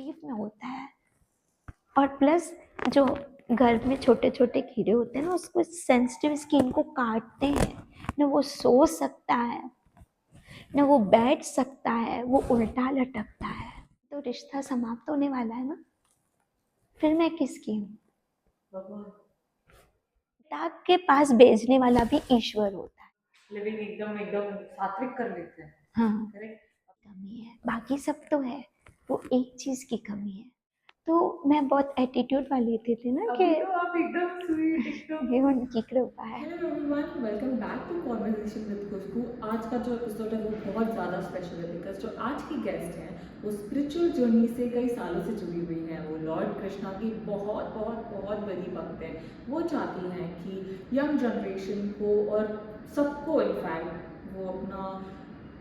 Life में होता है। और प्लस जो घर में छोटे छोटे कीड़े होते हैं ना, उसको सेंसिटिव स्किन को काटते हैं ना, वो सो सकता है ना वो बैठ सकता है, वो उल्टा लटकता है। तो रिश्ता समाप्त होने वाला है ना, फिर मैं किसकी हूँ? पिता के पास भेजने वाला भी ईश्वर होता है। लिविंग एकदम एकदम सात्विक कर लेते हैं। हाँ, करेक्ट। कमी है, बाकी सब तो है, वो एक चीज की कमी है। तो मैं बहुत एटीट्यूड वाली थी ना कि अभी तो आप एकदम स्वीट एकदम। ये उनकी कृपा है। Hello everyone, welcome back to conversation with Khushboo. आज का जो एपिसोड है वो बहुत ज़्यादा स्पेशल है बिकॉज जो आज की गेस्ट हैं वो स्पिरिचुअल जर्नी से कई सालों से जुड़ी हुई हैं। वो लॉर्ड कृष्णा की बहुत बहुत बहुत बड़ी भक्त हैं। वो चाहती हैं कि यंग जनरेशन को और सबको इनफैक्ट वो अपना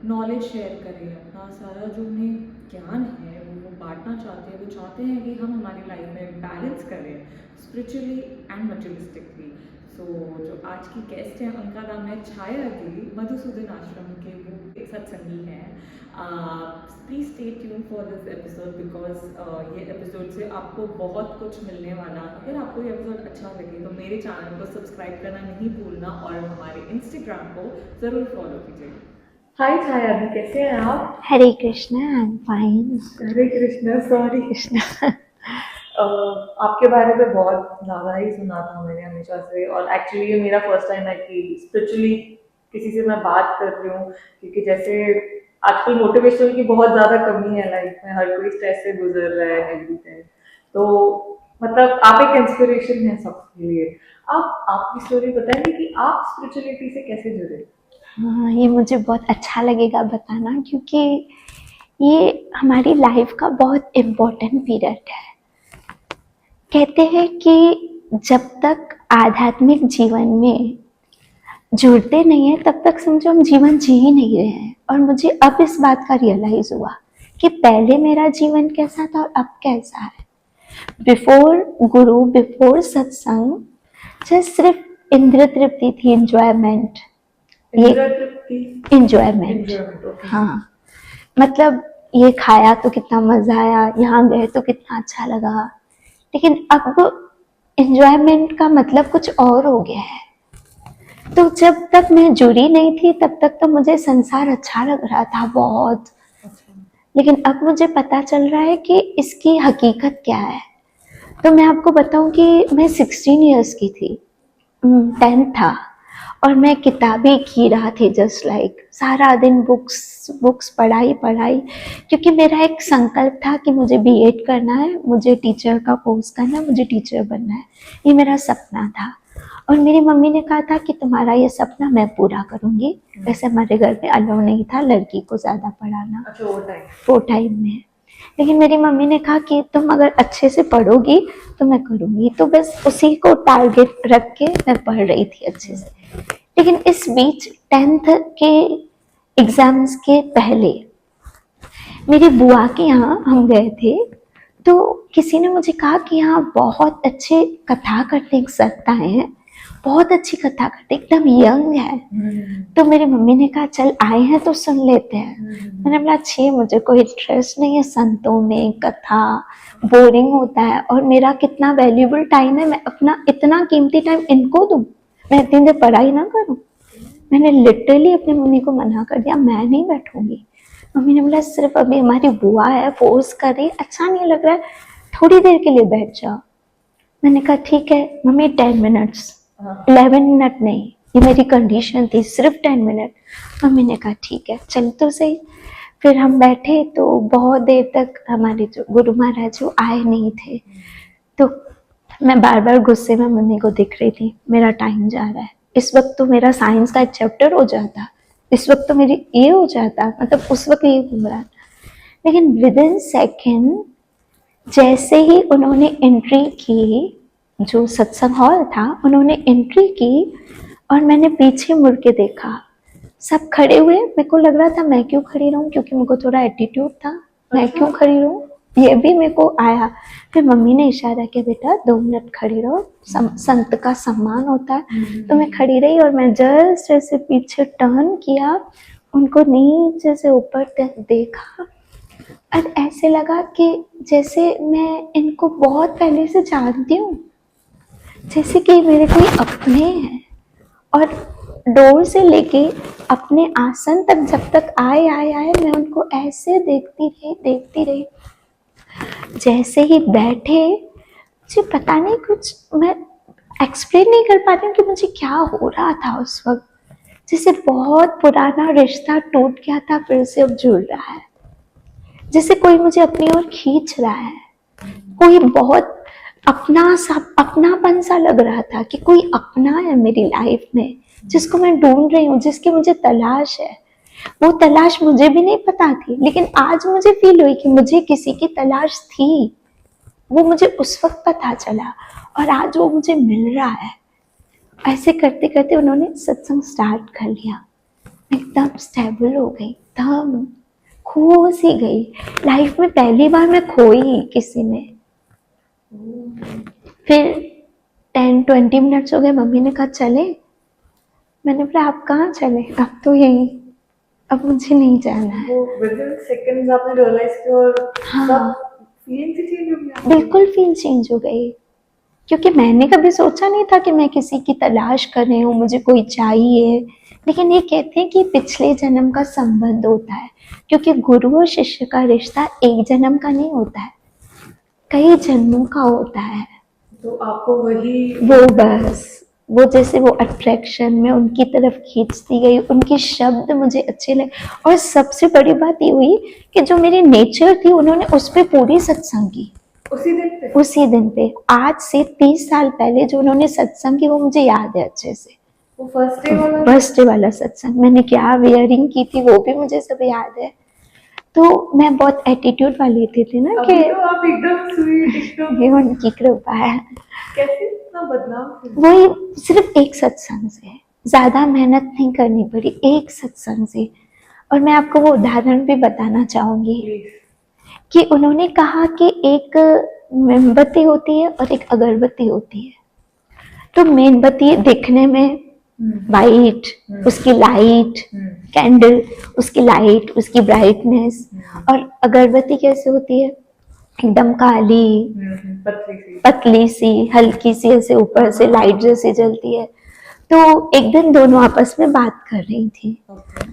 नॉलेज शेयर करें, अपना सारा जो उन्हें ज्ञान है वो बांटना चाहते हैं। वो चाहते हैं कि हम हमारी लाइफ में बैलेंस करें स्पिरिचुअली एंड मटेरियलिस्टिकली। सो जो आज की गेस्ट हैं उनका नाम है छाया दी, मधुसूदन आश्रम के वो एक सत्संगी हैं। Please stay tune for this episode because ये एपिसोड से आपको बहुत कुछ मिलने वाला है। अगर आपको ये एपिसोड अच्छा लगे तो मेरे चैनल को सब्सक्राइब करना नहीं भूलना और हमारे इंस्टाग्राम को ज़रूर फॉलो कीजिए। हाय छाया दी, कैसे हैं आप? Hare Krishna, I am fine. Hare Krishna, sorry. Krishna. आपके बारे में बहुत ज़्यादा ही सुना था मैंने हमेशा से, और एक्चुअली ये मेरा फर्स्ट टाइम है कि स्पिरिचुअली किसी से मैं बात कर रही हूँ, क्योंकि जैसे आजकल मोटिवेशन की बहुत ज़्यादा कमी है लाइफ में, हर कोई स्ट्रेस से गुजर रहा है एवरीथिंग। तो मतलब आप एक इंस्पिरेशन है सबके लिए। आप आपकी स्टोरी बताएंगे कि आप स्पिरिचुअलिटी से कैसे जुड़े? हाँ, ये मुझे बहुत अच्छा लगेगा बताना, क्योंकि ये हमारी लाइफ का बहुत इम्पोर्टेंट पीरियड है। कहते हैं कि जब तक आध्यात्मिक जीवन में जुड़ते नहीं है तब तक समझो हम जीवन जी ही नहीं रहे हैं। और मुझे अब इस बात का रियलाइज हुआ कि पहले मेरा जीवन कैसा था और अब कैसा है। बिफोर गुरु, बिफोर सत्संग, जस्ट सिर्फ इंद्र तृप्ति थी, इंजॉयमेंट। ये इंजॉयमेंट, ओके। हाँ, मतलब ये खाया तो कितना मजा आया, यहाँ गए तो कितना अच्छा लगा। लेकिन अब इंजॉयमेंट का मतलब कुछ और हो गया है। तो जब तक मैं जुड़ी नहीं थी तब तक तो मुझे संसार अच्छा लग रहा था बहुत। लेकिन अब मुझे पता चल रहा है कि इसकी हकीकत क्या है। तो मैं आपको बताऊं कि मैं 16 इयर्स की थी, 10 था, और मैं किताबें कीड़ा थी, जस्ट लाइक सारा दिन बुक्स बुक्स पढ़ाई पढ़ाई, क्योंकि मेरा एक संकल्प था कि मुझे बीएड करना है, मुझे टीचर का कोर्स करना है, मुझे टीचर बनना है, ये मेरा सपना था। और मेरी मम्मी ने कहा था कि तुम्हारा ये सपना मैं पूरा करूँगी। वैसे हमारे घर में अलाउ नहीं था लड़की को ज़्यादा पढ़ाना, अच्छा, वो टाइम में। लेकिन मेरी मम्मी ने कहा कि तुम अगर अच्छे से पढ़ोगी तो मैं करूँगी। तो बस उसी को टारगेट रख के मैं पढ़ रही थी अच्छे से। लेकिन इस बीच 10th के एग्जाम्स के पहले मेरी बुआ के यहाँ हम गए थे। तो किसी ने मुझे कहा कि यहाँ बहुत अच्छे कथा करते एक सत्ता है, बहुत अच्छी कथा करते, एकदम यंग है। तो मेरी मम्मी ने कहा चल आए हैं तो सुन लेते हैं। मैंने बोला अच्छी, मुझे कोई इंटरेस्ट नहीं है संतों में, कथा बोरिंग होता है, और मेरा कितना वैल्यूबल टाइम है, मैं अपना इतना कीमती टाइम इनको दूं, मैं इतनी देर पढ़ाई ना करूं। मैंने लिटरली अपनी मम्मी को मना कर दिया, मैं नहीं बैठूंगी। मम्मी ने बोला सिर्फ अभी हमारी बुआ है, फोर्स कर रही, अच्छा नहीं लग रहा है, थोड़ी देर के लिए बैठ जाओ। मैंने कहा ठीक है मम्मी, 10 मिनट्स, 11 मिनट नहीं, ये मेरी कंडीशन थी, सिर्फ 10 मिनट। मम्मी ने कहा ठीक है चल तो सही। फिर हम बैठे तो बहुत देर तक हमारे जो गुरु महाराज वो आए नहीं थे। तो मैं बार बार गुस्से में मम्मी को दिख रही थी, मेरा टाइम जा रहा है। इस वक्त तो मेरा साइंस का एक चैप्टर हो जाता, इस वक्त तो मेरी ये हो जाता, मतलब उस वक्त ये घूम रहा था। लेकिन विद इन सेकेंड जैसे ही उन्होंने एंट्री की, जो सत्संग हॉल था, उन्होंने एंट्री की और मैंने पीछे मुड़ के देखा, सब खड़े हुए। मेरे को लग रहा था मैं क्यों खड़ी रहूं, क्योंकि मेरे को थोड़ा एटीट्यूड था, मैं क्यों खड़ी रहूं, ये भी मेरे को आया। फिर मम्मी ने इशारा किया बेटा 2 मिनट खड़ी रहो, संत का सम्मान होता है। तो मैं खड़ी रही और मैं जस्ट ऐसे पीछे टर्न किया, उनको नीचे से ऊपर तक देखा, और ऐसे लगा कि जैसे मैं इनको बहुत पहले से जानती हूँ, जैसे कि मेरे कोई अपने हैं। और डोर से लेके अपने आसन तक जब तक आए आए आए मैं उनको ऐसे देखती रही। जैसे ही बैठे, मुझे पता नहीं, कुछ मैं एक्सप्लेन नहीं कर पाती हूँ कि मुझे क्या हो रहा था उस वक्त। जैसे बहुत पुराना रिश्ता टूट गया था, फिर से अब जुड़ रहा है। जैसे कोई मुझे अपनी ओर खींच रहा है, कोई बहुत अपनापन सा लग रहा था कि कोई अपना है मेरी लाइफ में, जिसको मैं ढूंढ रही हूँ, जिसकी मुझे तलाश है। वो तलाश मुझे भी नहीं पता थी, लेकिन आज मुझे फील हुई कि मुझे किसी की तलाश थी। वो मुझे उस वक्त पता चला और आज वो मुझे मिल रहा है। ऐसे करते करते उन्होंने सत्संग स्टार्ट कर लिया। एकदम स्टेबल हो गई, एकदम खो सी गई। लाइफ में पहली बार मैं खोई किसी में। फिर 10-20 मिनट्स हो गए, मम्मी ने कहा चले। मैंने बोला आप कहाँ चले, अब तो यही, अब मुझे नहीं जाना है। वो विदिन सेकंड्स आपने रियलाइज किया और हाँ, सब फीलिंग्स ही चेंज हो गई आपकी? बिल्कुल फील चेंज हो गई, क्योंकि मैंने कभी सोचा नहीं था कि मैं किसी की तलाश कर रही हूँ, मुझे कोई चाहिए। लेकिन ये कहते हैं कि पिछले जन्म का संबंध होता है, क्योंकि गुरु और शिष्य का रिश्ता एक जन्म का नहीं होता है, कई जन्मों का होता है। तो आपको वही वो जैसे वो अट्रैक्शन में उनकी तरफ खींचती गई, उनके शब्द मुझे अच्छे लगे। और सबसे बड़ी बात ये हुई कि जो मेरी नेचर थी, उन्होंने उस पर पूरी सत्संग की। उसी दिन पे आज से 30 साल पहले जो उन्होंने सत्संग की, वो मुझे याद है अच्छे से। वो फर्स्ट फर्स्ट डे वाला सत्संग, मैंने क्या वेयरिंग की थी वो भी मुझे सब याद है। तो मैं बहुत एटीट्यूड वाली थी ना कि तो आप एकदम स्वीट, एकदम ये उनकी कृपा है। कैसे इतना बदनाम थे? वही सिर्फ एक सत्संग से, ज्यादा मेहनत नहीं करनी पड़ी, एक सत्संग से। और मैं आपको वो उदाहरण भी बताना चाहूंगी प्लीज। कि उन्होंने कहा कि एक मोमबत्ती होती है और एक अगरबत्ती होती है। तो मोमबत्ती दिखने में वाइट, उसकी लाइट, कैंडल, उसकी लाइट, उसकी ब्राइटनेस। और अगरबत्ती कैसे होती है, एकदम काली, पतली सी, हल्की सी, ऐसे ऊपर से लाइट जैसे जलती है। तो एक दिन दोनों आपस में बात कर रही थी।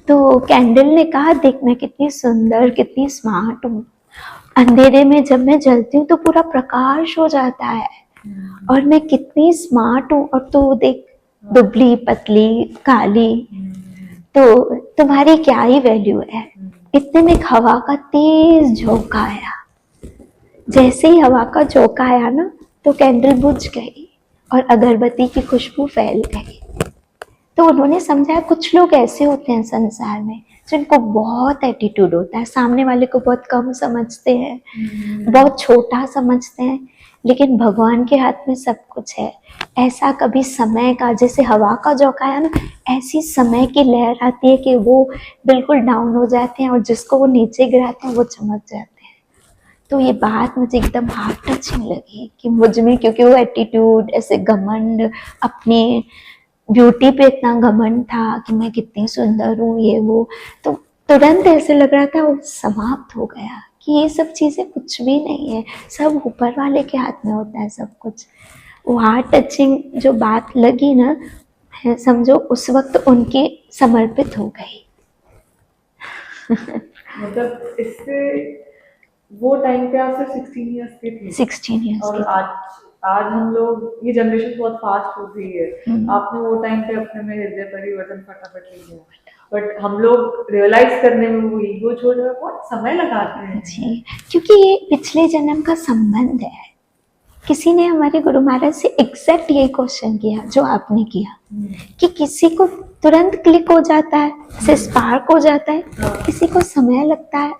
तो कैंडल ने कहा देख मैं कितनी सुंदर, कितनी स्मार्ट हूँ, अंधेरे में जब मैं जलती हूँ तो पूरा प्रकाश हो जाता है, और मैं कितनी स्मार्ट हूँ, और तू देख दुबली पतली काली, तो तुम्हारी क्या ही वैल्यू है। इतने में एक हवा का तेज झोंका आया। जैसे ही हवा का झोंका आया ना, तो कैंडल बुझ गई और अगरबत्ती की खुशबू फैल गई। तो उन्होंने समझा कुछ लोग ऐसे होते हैं संसार में जिनको बहुत एटीट्यूड होता है, सामने वाले को बहुत कम समझते हैं, बहुत छोटा समझते हैं, लेकिन भगवान के हाथ में सब कुछ है। ऐसा कभी समय का, जैसे हवा का झोंका आया ना, ऐसी समय की लहर आती है कि वो बिल्कुल डाउन हो जाते हैं और जिसको वो नीचे गिराते हैं वो चमक जाते हैं। तो ये बात मुझे एकदम हार्ट टचिंग लगी कि मुझ में, क्योंकि वो एटीट्यूड, ऐसे घमंड, अपने ब्यूटी पे इतना घमंड था कि मैं कितनी सुंदर हूँ, ये वो, तो तुरंत ऐसे लग रहा था वो समाप्त हो गया कि ये सब चीज़ें कुछ भी नहीं है, सब ऊपर वाले के हाथ में होता है सब कुछ। वो हार्ट टचिंग जो बात लगी ना, समझो उस वक्त उनकी समर्पित हो गई। मतलब इससे वो टाइम पे आप सिर्फ 16 इयर्स के थे 16 ईयर्स और की आज हम लोग, ये जनरेशन बहुत फास्ट हो गई है। हम्म। आपने वो टाइम पे अपने में हृदय परिवर्तन फटाफट ले लिया, बट हम लोग रियलाइज करने में, वो ईगो छोड़ने में बहुत समय लगाते हैं। जी, क्योंकि ये पिछले जन्म का संबंध है। किसी ने हमारे गुरु महाराज से एग्जैक्ट यही क्वेश्चन किया जो आपने किया, कि किसी को तुरंत क्लिक हो जाता है, से स्पार्क हो जाता है, किसी को समय लगता है।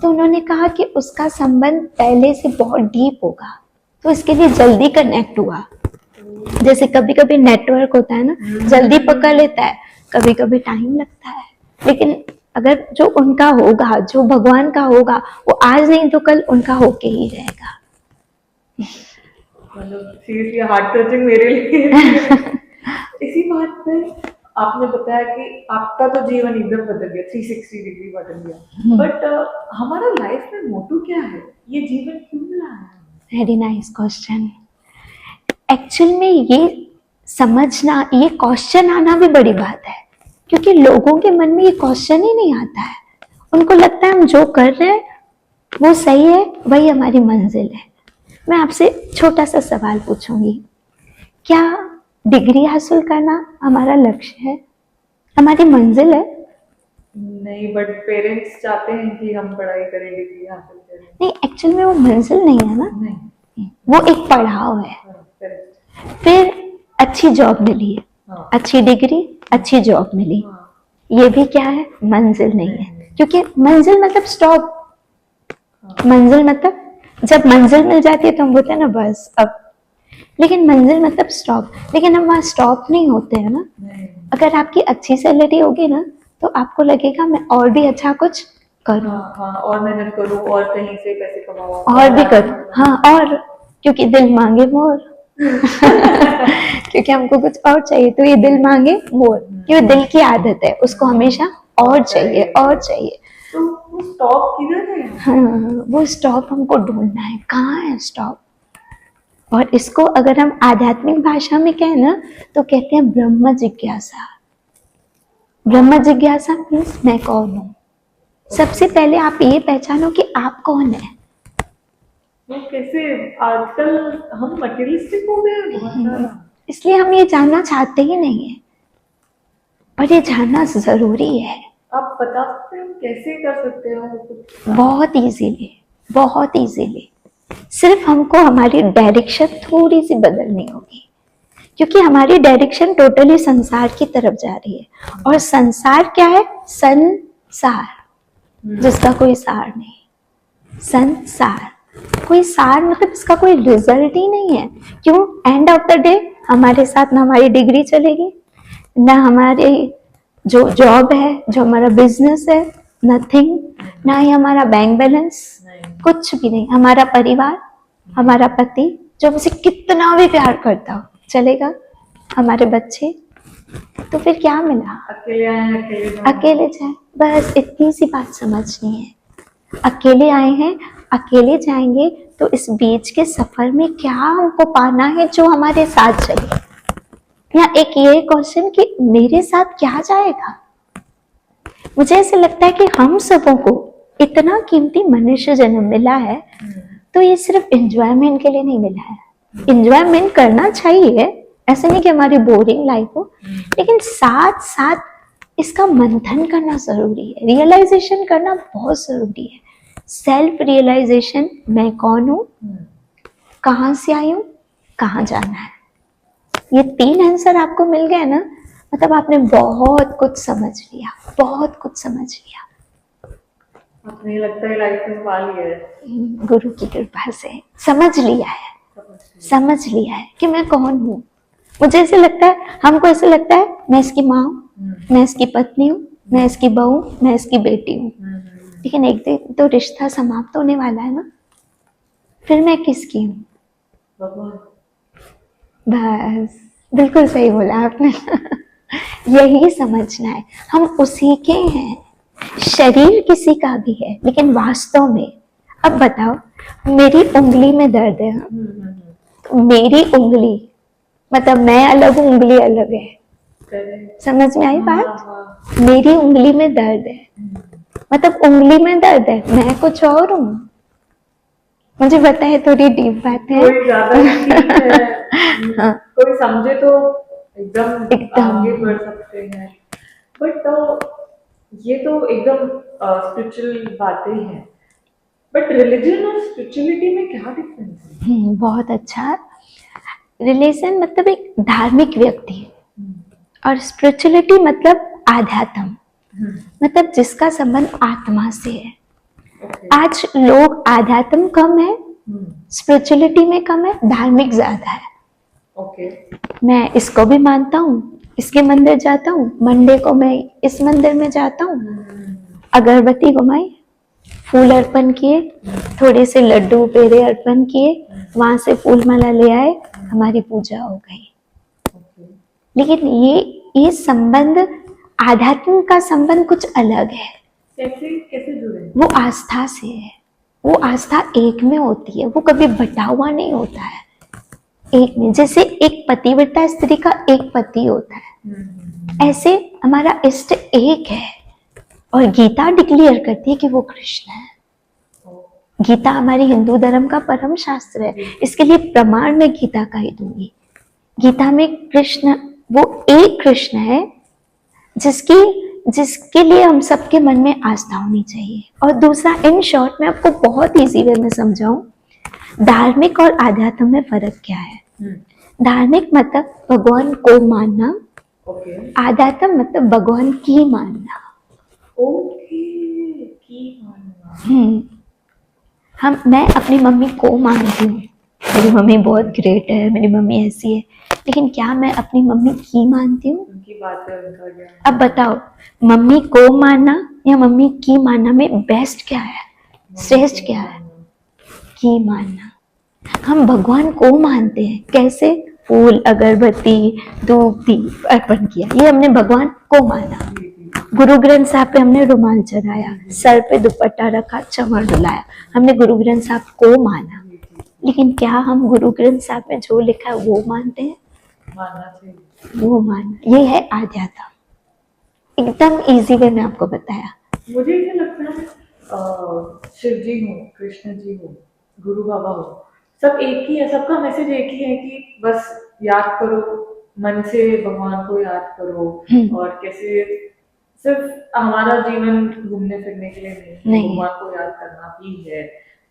तो उन्होंने कहा कि उसका संबंध पहले से बहुत डीप होगा, तो इसके लिए जल्दी कनेक्ट हुआ। जैसे कभी कभी नेटवर्क होता है ना, जल्दी पकड़ लेता है, कभी कभी टाइम लगता है, लेकिन अगर जो उनका होगा, जो भगवान का होगा, वो आज नहीं तो कल उनका होके ही रहेगा। मतलब सीरियसली हार्ट टचिंग मेरे लिए। इसी बात पे आपने बताया कि आपका तो जीवन एकदम बदल गया, 360 डिग्री बदल गया, बट हमारा लाइफ में मोटो क्या है, ये जीवन क्यों मिला है? Very nice question. एक्चुअल में ये समझना, ये क्वेश्चन आना भी बड़ी बात है, क्योंकि लोगों के मन में ये क्वेश्चन ही नहीं आता है। उनको लगता है हम जो कर रहे हैं वो सही है, वही हमारी मंजिल है। मैं आपसे छोटा सा सवाल पूछूंगी, क्या डिग्री हासिल करना हमारा लक्ष्य है, हमारी मंजिल है? नहीं, बट पेरेंट्स चाहते हैं कि हम पढ़ाई करें, डिग्री हासिल करें। नहीं, एक्चुअल में वो मंजिल नहीं है ना, नहीं, वो एक पड़ाव है। correct। फिर अच्छी जॉब मिली, हाँ, अच्छी डिग्री, अच्छी जॉब मिली, हाँ, ये भी क्या है? मंजिल नहीं है। क्योंकि मंजिल मतलब स्टॉप, मंजिल मतलब जब मंजिल मिल जाती है तो हम बोलते हैं ना बस अब, लेकिन मंजिल मतलब स्टॉप। लेकिन हम वहाँ स्टॉप नहीं होते हैं ना। नहीं, अगर आपकी अच्छी सैलरी होगी ना तो आपको लगेगा मैं और भी अच्छा कुछ करूँ, हाँ, हाँ, और मेहनत करूँ और कहीं से पैसे कमाऊँ और भी करूँ। हाँ, और क्योंकि दिल मांगे मोर क्योंकि हमको कुछ और चाहिए तो ये दिल मांगे मोर, क्योंकि दिल की आदत है, उसको हमेशा और चाहिए और चाहिए। तो वो स्टॉप किधर है? हाँ, वो स्टॉप हमको ढूंढना है, कहाँ है स्टॉप। और इसको अगर हम आध्यात्मिक भाषा में कहें ना तो कहते हैं ब्रह्म जिज्ञासा। ब्रह्म जिज्ञासा मीन्स मैं कौन हूँ। सबसे पहले आप ये पहचानो कि आप कौन है। वो कैसे, आजकल हम मटेरियलिस्टिक हो गए हैं बहुत सारा, इसलिए हम ये जानना चाहते ही नहीं है, और ये जानना जरूरी है। आप बता सकते हैं हम कैसे कर सकते हैं वो कुछ? बहुत इजीली, बहुत इजीली। सिर्फ हमको हमारी डायरेक्शन थोड़ी सी बदलनी होगी, क्योंकि हमारी डायरेक्शन टोटली संसार की तरफ जा रही है। और संसार क्या है? संसार, जिसका कोई सार नहीं। संसार, कोई सार मतलब इसका कोई रिजल्ट ही नहीं है। क्यों? एंड ऑफ द डे हमारे साथ ना हमारी डिग्री चलेगी, ना हमारे जो जॉब है, जो हमारा बिजनेस है, नथिंग, ना ही हमारा बैंक बैलेंस, कुछ भी नहीं। हमारा परिवार, हमारा पति जो मुझे कितना भी प्यार करता हो चलेगा, हमारे बच्चे, तो फिर क्या मिला? अकेले आए हैं, अकेले जाएं। अकेले जाए, बस इतनी सी बात समझनी है। अकेले आए हैं, अकेले जाएंगे, तो इस बीच के सफर में क्या हमको पाना है जो हमारे साथ चले। या एक ये क्वेश्चन कि मेरे साथ क्या जाएगा। मुझे ऐसे लगता है कि हम सबों को इतना कीमती मनुष्य जन्म मिला है, तो ये सिर्फ एंजॉयमेंट के लिए नहीं मिला है। एंजॉयमेंट करना चाहिए, ऐसे नहीं कि हमारी बोरिंग लाइफ हो, लेकिन साथ साथ इसका मंथन करना जरूरी है, रियलाइजेशन करना बहुत जरूरी है। सेल्फ रियलाइजेशन, मैं कौन हूँ, कहाँ से आई हूँ, कहाँ जाना है। ये 3 आंसर आपको मिल गए ना, मतलब आपने बहुत कुछ समझ लिया, बहुत कुछ समझ लिया। आपने लगता है लाइफ में पा लिया है, गुरु की कृपा से समझ लिया है, समझ लिया है कि मैं कौन हूँ। मुझे ऐसे लगता है, हमको ऐसे लगता है मैं इसकी माँ हूँ, मैं इसकी पत्नी हूँ, मैं इसकी बहू, मैं इसकी बेटी हूँ। लेकिन एक दिन तो रिश्ता समाप्त होने वाला है ना, फिर मैं किसकी हूँ? भगवान। बस, बिल्कुल सही बोला आपने यही समझना है, हम उसी के हैं। शरीर किसी का भी है, लेकिन वास्तव में, अब बताओ, मेरी उंगली में दर्द है, तो मेरी उंगली मतलब मैं अलग हूँ, उंगली अलग है। समझ में आई बात? मेरी उंगली में दर्द है, मतलब उंगली में दर्द है, मैं कुछ और हूँ। मुझे पता है थोड़ी डीप बात है, कोई ज्यादा डीप है, हाँ, कोई समझे तो एकदम एकदम। आगे बढ़ सकते हैं, बट ये तो एकदम स्पिरिचुअल बातें हैं, बट रिलीजन और स्पिरिचुअलिटी में क्या डिफरेंस है? बहुत अच्छा। रिलीजन मतलब एक धार्मिक व्यक्ति, और स्पिरिचुअलिटी मतलब आध्यात्म, मतलब जिसका संबंध आत्मा से है। आज लोग आध्यात्म कम है, स्पिरिचुअलिटी में कम है, धार्मिक ज्यादा है। ओके, मैं इसको भी मानता हूँ, इसके मंदिर जाता हूँ, मंडे को मैं इस मंदिर में जाता हूँ, अगरबत्ती घुमाई, फूल अर्पण किए, थोड़े से लड्डू पेड़े अर्पण किए, वहां से फूल माला ले आए, हमारी पूजा हो गई। लेकिन ये ये संबंध, आध्यात्म का संबंध कुछ अलग है। कैसे कैसे जुड़े? वो आस्था से है, वो आस्था एक में होती है, वो कभी बटा हुआ नहीं होता है। एक में, जैसे एक पतिव्रता स्त्री का एक पति होता है, ऐसे हमारा इष्ट एक है। और गीता डिक्लेयर करती है कि वो कृष्ण है। गीता हमारी हिंदू धर्म का परम शास्त्र है, इसके लिए प्रमाण मैं गीता का ही दूंगी। गीता में कृष्ण, वो एक कृष्ण है जिसके लिए हम सबके मन में आस्था होनी चाहिए। और दूसरा, इन शॉर्ट में आपको बहुत इजी वे में समझाऊं, धार्मिक और आध्यात्म में फर्क क्या है। धार्मिक मतलब भगवान को मानना, आध्यात्म मतलब भगवान की मानना। ओके, की मानना। मैं अपनी मम्मी को मानती हूँ, मेरी मम्मी बहुत ग्रेट है, मेरी मम्मी ऐसी है, लेकिन क्या मैं अपनी मम्मी की मानती हूँ? उनकी बात है, उनका क्या? अब बताओ, मम्मी को मानना या मम्मी की मानना में बेस्ट क्या है, श्रेष्ठ क्या है? की मानना। हम भगवान को मानते हैं, कैसे? फूल, अगरबत्ती, धूप, दीप अर्पण किया, ये हमने भगवान को माना। गुरु ग्रंथ साहब पे हमने रुमाल चढ़ाया, सर पे दुपट्टा रखा, चमर डुलाया, हमने गुरु ग्रंथ साहब को माना। लेकिन क्या हम गुरु ग्रंथ साहब में जो लिखा है वो मानते हैं? मानना चाहिए, वो मानना, ये है आध्यात्म। एकदम इजी वे में आपको बताया। मुझे ऐसा लगता है शिव जी हो, कृष्ण जी हो, गुरु बाबा हो, सब एक ही है, सबका मैसेज एक ही है कि बस याद करो, मन से भगवान को याद करो। और कैसे सिर्फ हमारा जीवन घूमने फिरने के लिए नहीं, भगवान को याद करना भी है,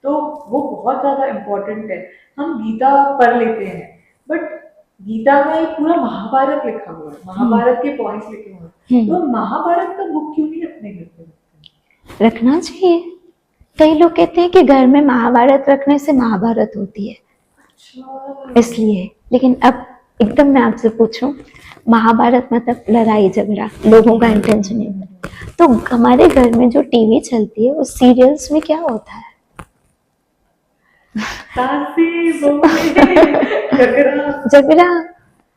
तो वो बहुत ज्यादा इम्पोर्टेंट है। हम गीता पढ़ लेते हैं, बट गीता में एक पूरा महाभारत लिखा हुआ है, महाभारत के पॉइंट्स लिखे हुए हैं, तो महाभारत का बुक क्यों नहीं अपने घर पे रखना चाहिए? कई लोग कहते हैं कि घर में महाभारत रखने से महाभारत होती है। अच्छा। इसलिए, लेकिन अब एकदम मैं आपसे पूछूं, महाभारत मतलब लड़ाई झगड़ा, लोगों का इंटेंशन नहीं होता, तो हमारे घर में जो टीवी चलती है उस सीरियल्स में क्या होता है? झगड़ा।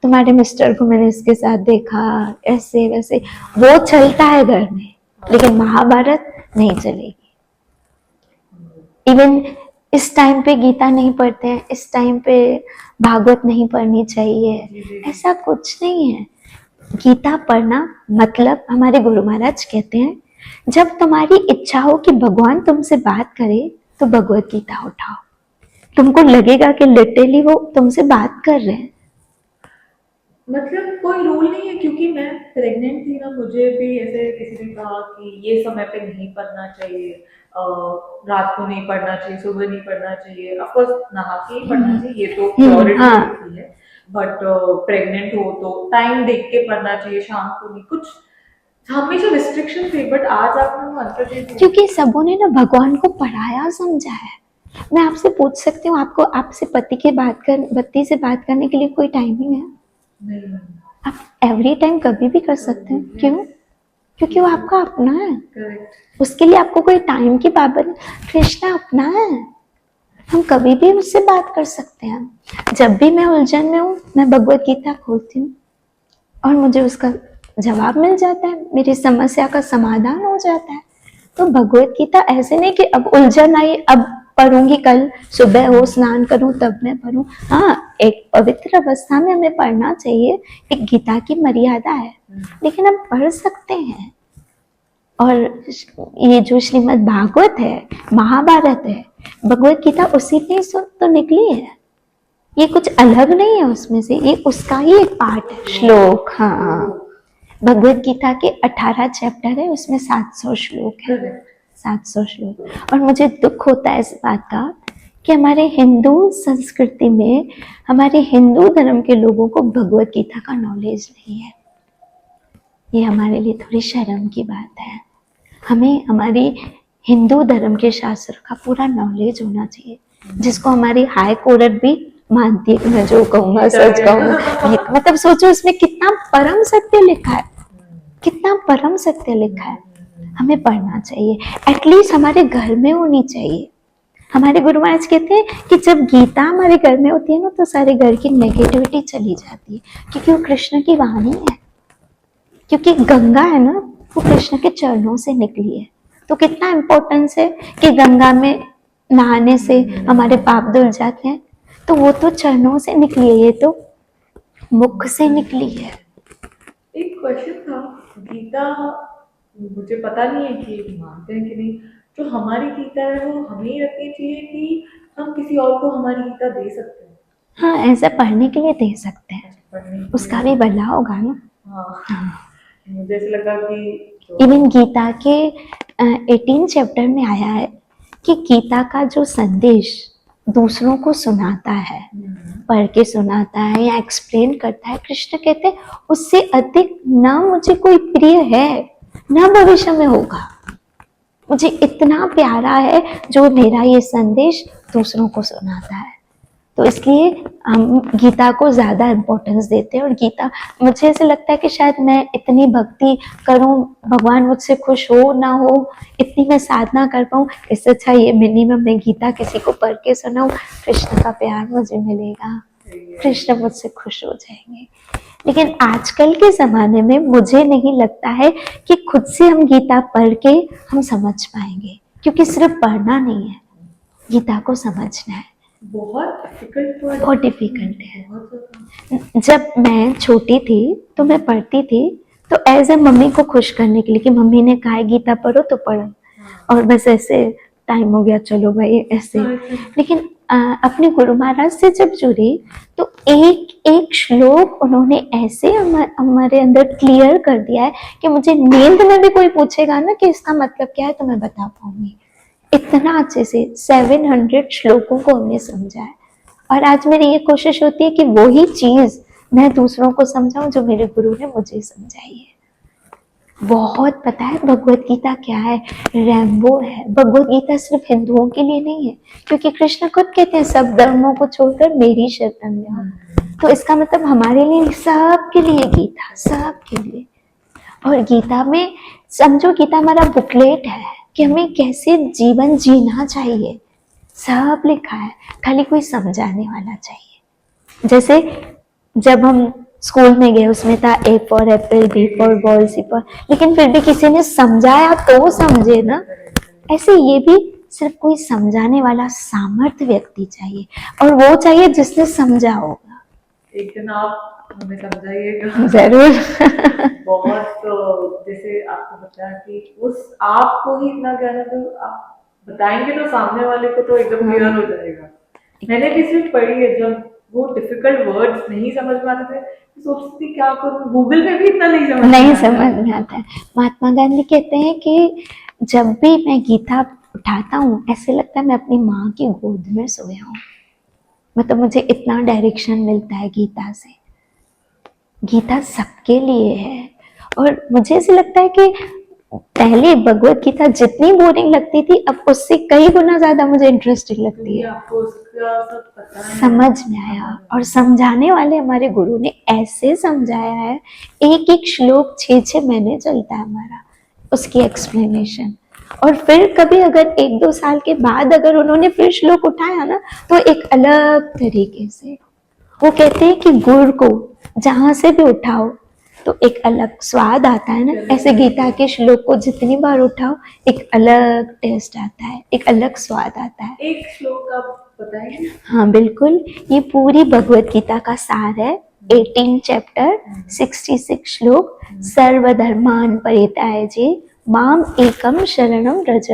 तुम्हारे मिस्टर को मैंने इसके साथ देखा, ऐसे वैसे, वो चलता है घर में, लेकिन महाभारत नहीं चलेगी। इवन इस टाइम पे गीता नहीं पढ़ते हैं, इस टाइम पे भागवत नहीं पढ़नी चाहिए, ऐसा कुछ नहीं है। गीता पढ़ना मतलब, हमारे गुरु महाराज कहते हैं, जब तुम्हारी इच्छा हो कि भगवान तुमसे बात करे तो भगवत गीता उठाओ, तुमको लगेगा कि लिटरली वो तुमसे बात कर रहे हैं। मतलब कोई रूल नहीं है, क्योंकि मैं प्रेग्नेंट थी ना, मुझे भी ऐसे किसी ने कहा कि ये समय पे नहीं पढ़ना चाहिए, रात को नहीं पढ़ना चाहिए, सुबह नहीं पढ़ना चाहिए, ऑफ कोर्स नहा के ही पढ़ना चाहिए, ये तो प्योरिटी होती है, बट प्रेग्नेंट हो तो टाइम देख के पढ़ना चाहिए, शाम को नहीं, कुछ हमेशा रिस्ट्रिक्शन थे, बट आज आपने आंसर दे दिया। क्योंकि सबों ने ना भगवान को पढ़ाया समझा है। मैं आपसे पूछ सकती हूँ, आपको आपसे पति से बात करने के लिए कोई टाइमिंग है? नहीं। आप एवरी टाइम कभी भी कर सकते हैं। क्यों? क्योंकि वो आपका अपना है। करेक्ट। उसके लिए आपको कोई टाइम की पाबंदी, कृष्णा अपना है, हम कभी भी उससे बात कर सकते हैं। जब भी मैं उलझन में हूँ, मैं भगवत गीता खोलती हूँ और मुझे उसका जवाब मिल जाता है, मेरी समस्या का समाधान हो जाता है। तो भगवत गीता ऐसे नहीं कि अब उलझन आई, अब पढ़ूंगी, कल सुबह हो स्नान करूं तब मैं पढ़ूं। हाँ, एक पवित्र अवस्था में हमें पढ़ना चाहिए, एक गीता की मर्यादा है, लेकिन हम पढ़ सकते हैं। और ये जो श्रीमद् भागवत है, महाभारत है, भगवत गीता उसी में तो निकली है, ये कुछ अलग नहीं है उसमें से, ये उसका ही एक पार्ट है, श्लोक। हाँ, भगवत गीता के 18 चैप्टर है, उसमें 700 श्लोक है, 700 श्लोक। और मुझे दुख होता है इस बात का कि हमारे हिंदू संस्कृति में, हमारे हिंदू धर्म के लोगों को भगवत गीता का नॉलेज नहीं है। ये हमारे लिए थोड़ी शर्म की बात है। हमें हमारी हिंदू धर्म के शास्त्र का पूरा नॉलेज होना चाहिए, जिसको हमारी हाई कोर्ट भी मानती है कि मैं जो कहूँगा सच कहूँगा। मतलब सोचो इसमें कितना परम सत्य लिखा है, कितना परम सत्य लिखा है। हमें पढ़ना चाहिए, एटलीस्ट हमारे घर में होनी चाहिए। हमारे गुरु महाराज कहते हैं कि जब गीता हमारे घर में होती है ना, तो सारे घर की नेगेटिविटी चली जाती है, क्योंकि वो कृष्ण की वाणी है। क्योंकि गंगा है ना, वो कृष्ण के चरणों से निकली है। तो कितना इम्पोर्टेंस है कि गंगा में नहाने से हमारे पाप धुल जाते हैं। तो वो तो चरणों से निकली है, ये तो मुख से निकली है। एक क्वेश्चन था, गीता मुझे पता नहीं है कि मानते हैं कि नहीं, जो हमारी गीता है वो हमें ही रखनी चाहिए कि हम किसी और को हमारी गीता दे सकते हैं? हाँ, ऐसा पढ़ने के लिए दे सकते हैं, पढ़ने के उसका लिए। भी भला होगा ना। हाँ, मुझे ऐसा लगा कि इवन गीता के 18 चैप्टर में आया है कि गीता का जो संदेश दूसरों को सुनाता है, पढ़ के सुनाता है या एक्सप्लेन करता है, कृष्ण कहते हैं उससे अधिक ना मुझे कोई प्रिय है ना भविष्य में होगा। मुझे इतना प्यारा है जो मेरा ये संदेश दूसरों को सुनाता है। तो इसलिए हम गीता को ज़्यादा इम्पोर्टेंस देते हैं। और गीता, मुझे ऐसे लगता है कि शायद मैं इतनी भक्ति करूं, भगवान मुझसे खुश हो ना हो, इतनी मैं साधना कर पाऊं, इससे अच्छा ये मिनिमम मैं गीता किसी को पढ़ के सुनाऊं, कृष्ण का प्यार मुझे मिलेगा, कृष्ण मुझसे खुश हो जाएंगे। लेकिन आजकल के ज़माने में मुझे नहीं लगता है कि खुद से हम गीता पढ़ के हम समझ पाएंगे, क्योंकि सिर्फ पढ़ना नहीं है, गीता को समझना है। बहुत डिफिकल्ट है। जब मैं छोटी थी तो मैं पढ़ती थी, तो एज ए मम्मी को खुश करने के लिए कि मम्मी ने कहा है गीता पढ़ो तो पढ़ो, और बस ऐसे टाइम हो गया, चलो भाई ऐसे। लेकिन अपने गुरु महाराज से जब जुड़ी तो एक एक श्लोक उन्होंने ऐसे हमारे अंदर क्लियर कर दिया है कि मुझे नींद में भी कोई पूछेगा ना कि इसका मतलब क्या है तो मैं बता पाऊंगी। इतना अच्छे से 700 श्लोकों को हमने समझा है। और आज मेरी ये कोशिश होती है कि वही चीज मैं दूसरों को समझाऊं जो मेरे गुरु ने मुझे समझाई है। बहुत पता है भगवत गीता क्या है, रैम्बो है। भगवत गीता सिर्फ हिंदुओं के लिए नहीं है, क्योंकि कृष्ण खुद कहते हैं सब धर्मों को छोड़कर मेरी शरण में आओ। तो इसका मतलब हमारे लिए, सबके लिए गीता, सबके लिए। और गीता में समझो, गीता हमारा बुकलेट है कि हमें कैसे जीवन जीना चाहिए, सब लिखा है, खाली कोई समझाने वाला चाहिए। जैसे जब हम स्कूल में गए उसमें था A for apple, B for ball, C for, लेकिन फिर भी किसी ने समझाया तो समझे ना। ऐसे ये भी सिर्फ कोई समझाने वाला सामर्थ्य व्यक्ति चाहिए, और वो चाहिए जिसने समझा होगा। एक दिन आप हमें समझाइएगा जरूर। बहुत जैसे आपको बताया कि उस आपको ही इतना ज्ञान है, तो आप बताएंगे तो सामने वाले को तो एकदम क्लियर हो जाएगा। मैंने भी सिर्फ पढ़ी है, जब वो डिफिकल्ट वर्ड्स नहीं समझ में आते थे तो सोचती थी क्या करूं, गूगल में भी इतना नहीं समझ में आता है। महात्मा गांधी कहते हैं कि जब भी मैं गीता उठाता हूँ ऐसे लगता है मैं अपनी माँ की गोद में सोया हूँ। मतलब मुझे इतना डायरेक्शन मिलता है गीता से। गीता सबके लिए है। और मुझे ऐसे लगता है कि पहले भगवत गीता जितनी बोरिंग लगती थी, अब उससे कई गुना ज्यादा मुझे इंटरेस्टिंग लगती है। आपको उसका सब पता है, समझ में आया। और समझाने वाले हमारे गुरु ने ऐसे समझाया है, एक एक श्लोक 6-6 महीने चलता है हमारा उसकी एक्सप्लेनेशन। और फिर कभी अगर 1-2 साल के बाद अगर उन्होंने फिर श्लोक उठाया ना, तो एक अलग तरीके से वो कहते हैं कि गुड़ को जहां से भी उठाओ तो एक अलग स्वाद आता है ना, ऐसे गीता के श्लोक को जितनी बार उठाओ एक अलग टेस्ट आता है, एक अलग स्वाद आता है। एक श्लोक आप बताएंगे? हाँ बिल्कुल, ये पूरी भगवत गीता का सार है। 18 चैप्टर, 66 श्लोक। सर्वधर्मान परित्याज्य माम एकम शरणम व्रज,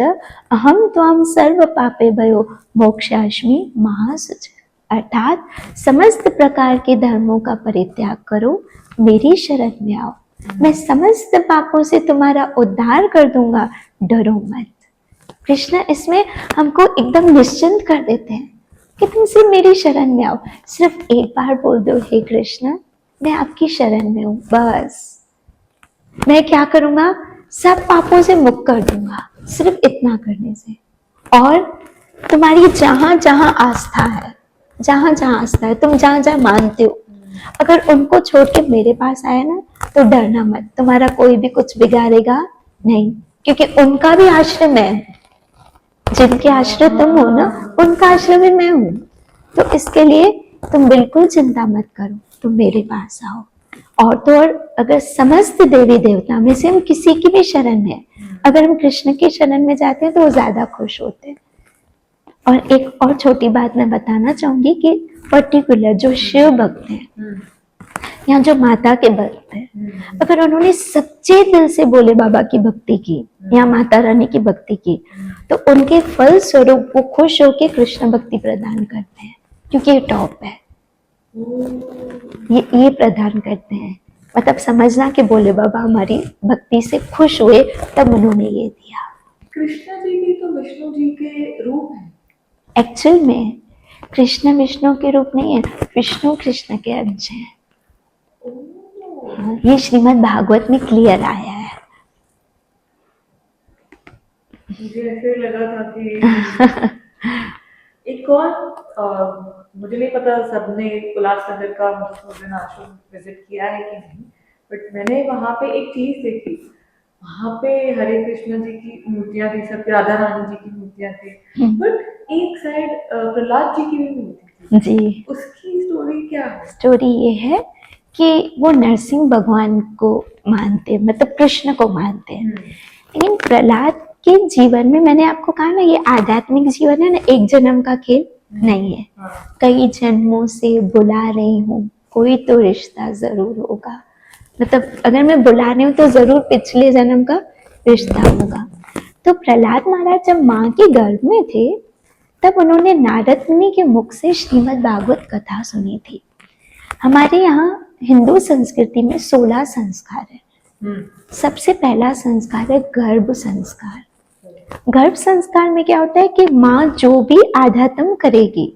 अहम त्वाम सर्व पापेभ्यो मोक्षयास्मि मा शुचः। अर्थात समस्त प्रकार के धर्मों का परित्याग करो, मेरी शरण में आओ, मैं समस्त पापों से तुम्हारा उद्धार कर दूंगा, डरो मत। कृष्ण इसमें हमको एकदम निश्चिंत कर देते हैं कि तुम सिर्फ मेरी शरण में आओ। सिर्फ एक बार बोल दो, हे कृष्ण मैं आपकी शरण में हूँ, बस मैं क्या करूंगा, सब पापों से मुक्त कर दूंगा, सिर्फ इतना करने से। और तुम्हारी जहां जहां आस्था है, जहां जहां आस्था है, तुम जहां जहां मानते हो, अगर उनको छोड़ के मेरे पास आए ना तो डरना मत, तुम्हारा कोई भी कुछ बिगाड़ेगा नहीं, क्योंकि उनका भी आश्रम है। जिनके आश्रय तुम हो ना, उनका आश्रय में मैं हूँ। तो इसके लिए तुम बिल्कुल चिंता मत करो, तुम मेरे पास आओ। और तो और अगर समस्त देवी देवता में से हम किसी की भी शरण में, अगर हम कृष्ण की शरण में जाते हैं तो वो ज्यादा खुश होते हैं। और एक और छोटी बात मैं बताना चाहूंगी कि पर्टिकुलर जो शिव भक्त हैं या जो माता के भक्त हैं, अगर उन्होंने सच्चे दिल से भोले बाबा की भक्ति की या माता रानी की भक्ति की, तो उनके फल स्वरूप वो खुश होकर कृष्ण भक्ति प्रदान करते हैं, क्योंकि ये टॉप है, ये प्रदान करते हैं। मतलब समझना कि भोले बाबा हमारी भक्ति से खुश हुए तब उन्होंने ये दिया। कृष्णा जी भी तो विष्णु जी के रूप हैं। एक्चुअल में कृष्ण विष्णु के रूप नहीं है, विष्णु कृष्ण के अंश हैं। हाँ, ये श्रीमद् भागवत में क्लियर आया है। मुझे ऐसे लगा था कि एक और मुझे नहीं पता सबने उल्लासनगर का मधुसूदन आश्रम विजिट किया है कि नहीं, बट मैंने वहाँ पे एक चीज देखी। वहाँ पे हरे कृष्ण जी की मूर्तियां थी, सब राधा रानी जी की मूर्तियां थी, बट एक साइड प्रहलाद जी की भी मूर्ति थी। जी, उसकी स्टोरी क्या है? स्टोरी ये है कि वो नरसिंह भगवान को मानते हैं, मतलब कृष्ण को मानते हैं। लेकिन प्रहलाद के जीवन में, मैंने आपको कहा ना, ये आध्यात्मिक जीवन है ना, एक जन्म का खेल नहीं है। कई जन्मों से बुला रही हूँ, कोई तो रिश्ता जरूर होगा। मतलब अगर मैं बुला रही हूँ तो जरूर पिछले जन्म का रिश्ता होगा। तो प्रहलाद महाराज जब माँ के गर्भ में थे, तब उन्होंने नारद मुनि के मुख से श्रीमद् भागवत कथा सुनी थी। हमारे यहाँ हिंदू संस्कृति में 16 संस्कार है। सबसे पहला संस्कार है गर्भ संस्कार। गर्भ संस्कार में क्या होता है कि माँ जो भी आध्यात्म करेगी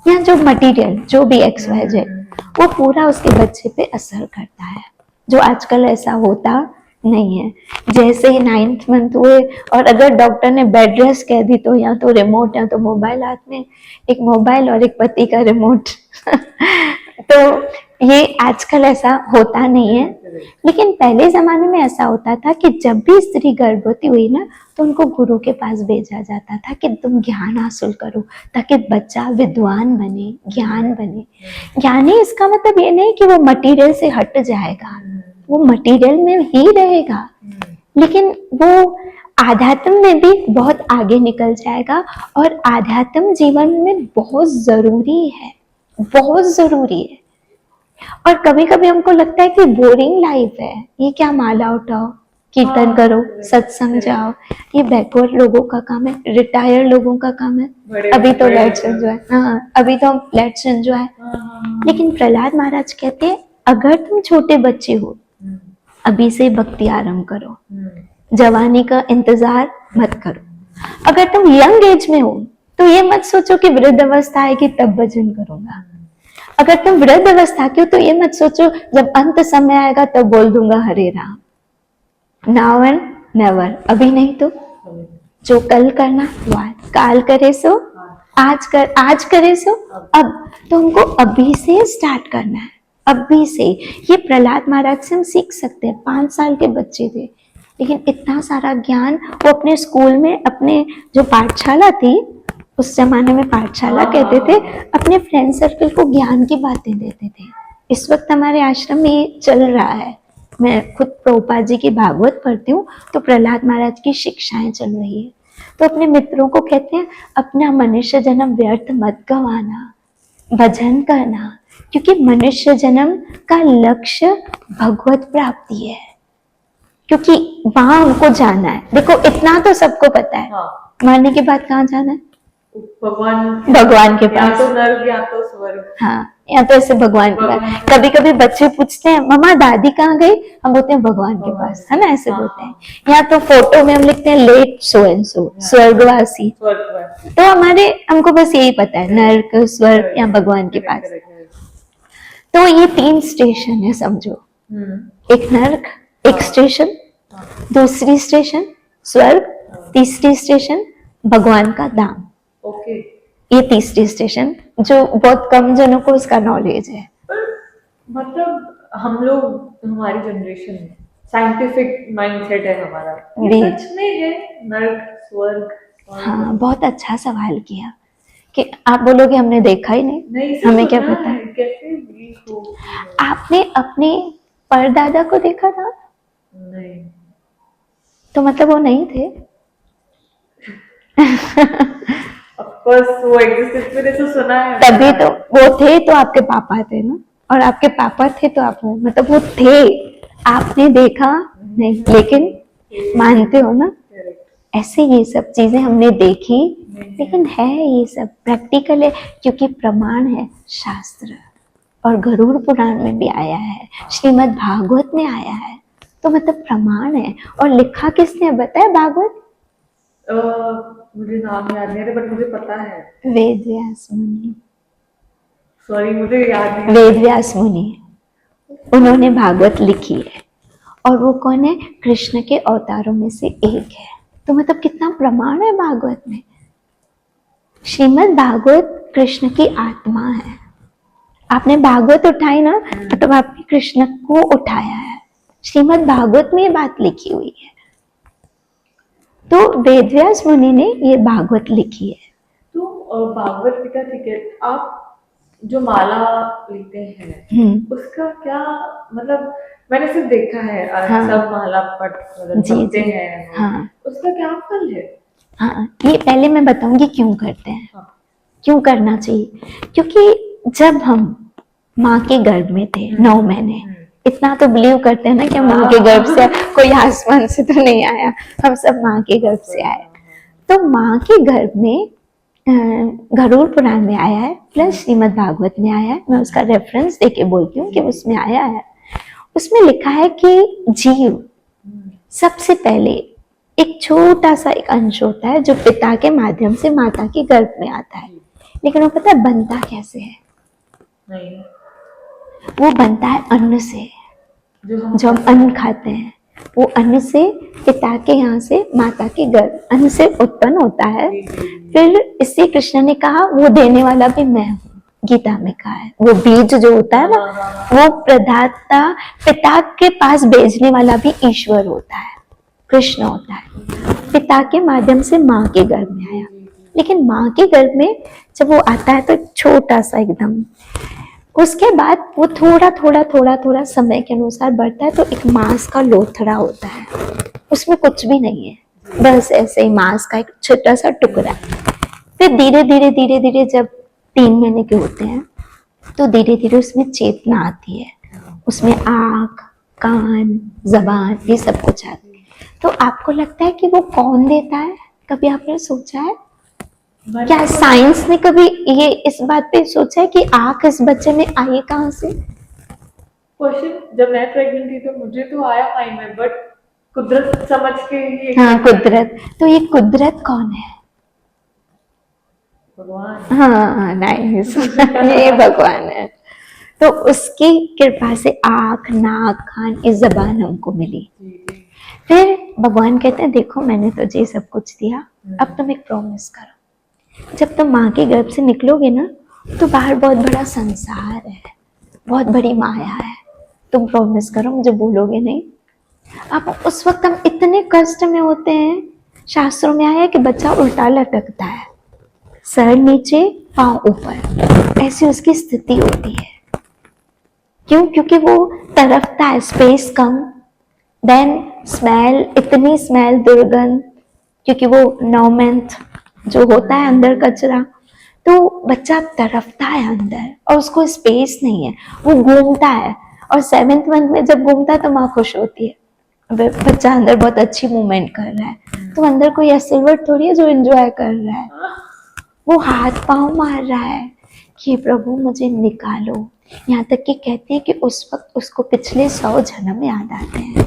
या जो मटेरियल, जो भी एक्स वाई जेड, वो पूरा उसके बच्चे पे असर करता है, जो आजकल ऐसा होता नहीं है। जैसे ही 9th मंथ हुए और अगर डॉक्टर ने बेड रेस्ट कह दी, तो या तो रिमोट या तो मोबाइल हाथ में, एक मोबाइल और एक पति का रिमोट तो ये आजकल ऐसा होता नहीं है। लेकिन पहले जमाने में ऐसा होता था कि जब भी स्त्री गर्भवती हुई ना, तो उनको गुरु के पास भेजा जाता था कि तुम ज्ञान हासिल करो, ताकि बच्चा विद्वान बने, ज्ञान बने। ज्ञानी इसका मतलब ये नहीं कि वो मटेरियल से हट जाएगा, वो मटेरियल में ही रहेगा, लेकिन वो आध्यात्म में भी बहुत आगे निकल जाएगा। और आध्यात्म जीवन में बहुत जरूरी है, बहुत जरूरी है। और कभी कभी हमको लगता है कि बोरिंग लाइफ है, ये क्या माला उठाओ, कीर्तन करो, सत्संग जाओ, ये बैकवर्ड लोगों का काम है, रिटायर्ड लोगों का काम है। अभी तो लेट्स एंजॉय, हाँ अभी तो लेट्स एंजॉय। लेकिन प्रहलाद महाराज कहते हैं, अगर तुम छोटे बच्चे हो, अभी से भक्ति आरंभ करो, जवानी का इंतजार मत करो। अगर तुम यंग एज में हो तो ये मत सोचो कि वृद्ध अवस्था आएगी तब भजन करूंगा। अगर तुम वृद्ध अवस्था के हो तो ये मत सोचो जब अंत समय आएगा तब बोल दूंगा हरे राम। नाउ एंड नेवर, अभी नहीं तो जो कल करना वो आज, काल करे सो आज कर, आज करे सो अब। तो हमको अभी से स्टार्ट करना है, अभी से। ये प्रहलाद महाराज से हम सीख सकते हैं। 5 साल के बच्चे थे, लेकिन इतना सारा ज्ञान वो अपने स्कूल में, अपने जो पाठशाला थी, उस जमाने में पाठशाला कहते थे, अपने फ्रेंड सर्कल को ज्ञान की बातें देते थे। इस वक्त हमारे आश्रम में ये चल रहा है। मैं खुद प्रभुपाद जी की भागवत पढ़ती हूँ, तो प्रहलाद महाराज की शिक्षाएं चल रही है। तो अपने मित्रों को कहते हैं, अपना मनुष्य जन्म व्यर्थ मत गंवाना, भजन करना, क्योंकि मनुष्य जन्म का लक्ष्य भगवत प्राप्ति है, क्योंकि वहां उनको जाना है। देखो इतना तो सबको पता है, मरने के बाद कहाँ जाना है? भगवान के पास, या तो नर्क या तो स्वर्ग। हाँ, या तो ऐसे भगवान के पास। कभी कभी बच्चे पूछते हैं, मम्मा दादी कहाँ गई? हम बोलते हैं भगवान के पास, है ना, ऐसे बोलते हैं। या तो फोटो में हम लिखते हैं लेट सो एंड सो, स्वर्गवासी। तो हमको बस यही पता है, नर्क, स्वर्ग या भगवान के पास। तो ये 3 स्टेशन है समझो, एक नर्क, एक स्टेशन, दूसरी स्टेशन स्वर्ग, तीसरी स्टेशन भगवान का धाम। ये तीसरी स्टेशन जो बहुत कम जनों को इसका नॉलेज है। मतलब हम लोग, हमारी जनरेशन साइंटिफिक माइंडसेट है हमारा, सच में है नर्क स्वर्ग? हाँ, बहुत अच्छा सवाल किया कि आप बोलोगे हमने देखा ही नहीं, हमें क्या पता है। कैसे आपने अपने परदादा को देखा था? नहीं। तो मतलब वो नहीं थे? ऑफ कोर्स वो एग्जिस्ट, मैंने तो सुना है। तभी तो वो थे तो आपके पापा थे ना, और आपके पापा थे तो आप, मतलब वो थे, आपने देखा नहीं, लेकिन मानते हो ना? ऐसे ये सब चीजें हमने देखी, लेकिन है ये सब प्रैक्टिकल है, क्योंकि प्रमाण है शास्त्र, और गरुड़ पुराण में भी आया है, श्रीमद् भागवत में आया है, तो मतलब प्रमाण है। और लिखा किसने बताया भागवत? मुझे नाम याद नहीं आ रहा, बट मुझे पता है। वेद व्यास मुनि। सॉरी, मुझे याद नहीं। वेद व्यास मुनि, उन्होंने भागवत लिखी है, और वो कौन है? कृष्ण के अवतारों में से एक है। तो मतलब कितना प्रमाण है भागवत में। श्रीमद् भागवत कृष्ण की आत्मा है। आपने भागवत उठाई ना, मतलब आपने कृष्ण को उठाया है। श्रीमद् भागवत में ये बात लिखी हुई है। तो वेदव्यास मुनि ने ये भागवत लिखी है। तो भागवत गीता, ठीक है, आप जो माला लेते हैं उसका क्या मतलब, मैंने सिर्फ देखा है हाँ। सब माला पट मतलब जी पढ़ते जी हैं, हाँ उसका क्या फल है? हाँ, ये पहले मैं बताऊंगी क्यों करते हैं, हाँ। क्यों करना चाहिए। क्योंकि जब हम माँ के गर्भ में थे 9 महीने, इतना तो बिलीव करते हैं ना कि माँ के गर्भ से, कोई आसमान से तो नहीं आया, हम सब माँ के गर्भ से आए। तो माँ के गर्भ में गरुड़ पुराण में आया है, प्लस श्रीमद् भागवत में आया है। मैं उसका रेफरेंस देके बोलती हूँ कि उसमें आया है। उसमें लिखा है कि जीव सबसे पहले एक छोटा सा एक अंश होता है जो पिता के माध्यम से माता के गर्भ में आता है, लेकिन वो पता है बनता कैसे है? नहीं। वो बनता है अन्न से। जो हम अन्न खाते हैं, वो अन्न से पिता के यहाँ से माता के गर्भ, अन्न से उत्पन्न होता है। फिर इससे कृष्ण ने कहा वो देने वाला भी मैं हूँ, गीता में कहा है। वो बीज जो होता है ना, वो प्रदाता पिता के पास भेजने वाला भी ईश्वर होता है, कृष्ण होता है। पिता के माध्यम से माँ के गर्भ में आया, लेकिन माँ के गर्भ में जब वो आता है तो छोटा सा एकदम, उसके बाद वो थोड़ा समय के अनुसार बढ़ता है, तो एक मांस का लोथड़ा होता है, उसमें कुछ भी नहीं है, बस ऐसे ही मांस का एक छोटा सा टुकड़ा। फिर धीरे धीरे जब 3 महीने के होते हैं, तो धीरे धीरे उसमें चेतना आती है, उसमें आँख, कान, जबान, ये सब कुछ आता है। तो आपको लगता है कि वो कौन देता है? कभी आपने सोचा है? क्या साइंस ने कभी ये इस बात पे सोचा है कि आँख इस बच्चे में आई कहाँ से? क्वेश्चन जब मैं प्रेग्नेंट थी तो मुझे तो आया माइंड में, बट कुदरत समझ के ही। हाँ, कुदरत। तो ये कुदरत कौन है? भगवान। हाँ, नाइस। ये भगवान है। तो उसकी कृपा से आँख, नाक, कान, ये जबान हमको मिली। फिर भगवान कहते हैं देखो मैंने तुझे सब कुछ दिया, अब तुम एक प्रॉमिस करो। जब तुम माँ के गर्भ से निकलोगे ना, तो बाहर बहुत बड़ा संसार है, बहुत बड़ी माया है, तुम प्रॉमिस करो मुझे बोलोगे नहीं। अब उस वक्त हम इतने कष्ट में होते हैं, शास्त्रों में आया है कि बच्चा उल्टा लटकता है, सर नीचे पांव ऊपर, ऐसी उसकी स्थिति होती है। क्यों? क्योंकि वो तरफता है, स्पेस कम, देन स्मेल, इतनी स्मेल, दुर्गंध, क्योंकि वो 9 मंथ जो होता है अंदर कचरा, तो बच्चा तरफता है अंदर और उसको स्पेस नहीं है, वो घूमता है। और 7th मंथ में जब घूमता है तो माँ खुश होती है, बच्चा अंदर बहुत अच्छी मूवमेंट कर रहा है। तो अंदर कोई सिल्वर थोड़ी है जो एंजॉय कर रहा है, वो हाथ पांव मार रहा है कि प्रभु मुझे निकालो। यहाँ तक कि कहते हैं कि उस वक्त उसको पिछले 100 जन्म याद आते हैं।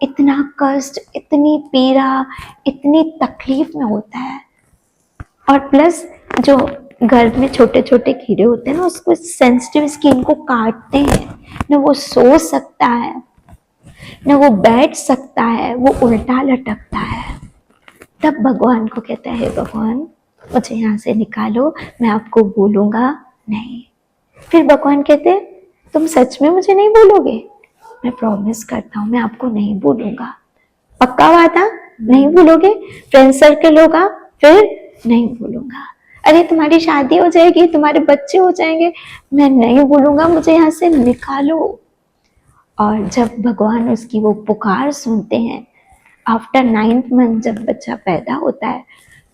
इतना कष्ट, इतनी पीड़ा, इतनी तकलीफ में होता है। और प्लस जो गर्भ में छोटे छोटे कीड़े होते हैं ना, उसको सेंसिटिव स्किन को काटते हैं, न वो सो सकता है न वो बैठ सकता है, वो उल्टा लटकता है। तब भगवान को कहता है भगवान मुझे यहाँ से निकालो, मैं आपको बोलूंगा नहीं। फिर भगवान कहते हैं तुम सच में मुझे नहीं बोलोगे? मैं प्रॉमिस करता हूँ मैं आपको नहीं बोलूंगा, पक्का वादा? नहीं बोलोगे? फ्रेंड सर्कल होगा फिर? नहीं बोलूंगा। अरे तुम्हारी शादी हो जाएगी, तुम्हारे बच्चे हो जाएंगे, मैं नहीं बोलूंगा, मुझे यहाँ से निकालो। और जब भगवान उसकी वो पुकार सुनते हैं, आफ्टर 9th मंथ जब बच्चा पैदा होता है,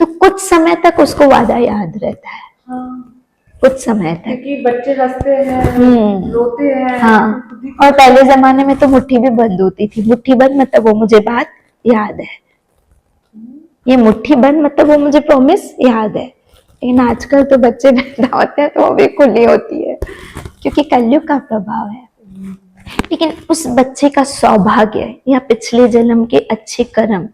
तो कुछ समय तक उसको वादा याद रहता है। हाँ, कुछ समय तक, क्योंकि बच्चे हंसते हैं, रोते हैं। हाँ, खुद ही और पहले जमाने में तो मुट्ठी भी बंद होती थी। मुट्ठी बंद मतलब वो मुझे बात याद है, ये मुट्ठी बंद मतलब वो मुझे प्रॉमिस याद है। लेकिन आजकल तो बच्चे पैदा होते हैं तो वो भी खुली होती है, क्योंकि कलयुग का प्रभाव है। लेकिन उस बच्चे का सौभाग्य या पिछले जन्म के अच्छे कर्म,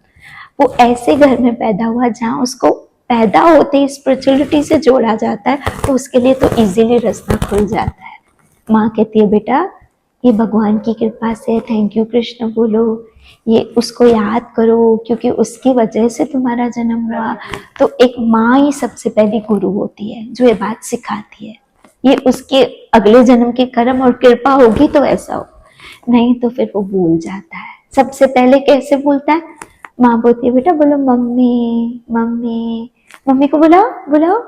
वो ऐसे घर में पैदा हुआ जहाँ उसको पैदा होते ही स्पिरिचुअलिटी से जोड़ा जाता है, तो उसके लिए तो इजीली रास्ता खुल जाता है। माँ कहती है बेटा ये भगवान की कृपा से, थैंक यू कृष्ण बोलो, ये उसको याद करो, क्योंकि उसकी वजह से तुम्हारा जन्म हुआ। तो एक माँ ही सबसे पहली गुरु होती है जो ये बात सिखाती है। ये उसके अगले जन्म के कर्म और कृपा होगी तो ऐसा हो, नहीं तो फिर वो भूल जाता है। सबसे पहले कैसे भूलता है? माँ बोलती है बेटा बोलो मम्मी मम्मी, मम्मी को बुलाओ बुलाओ,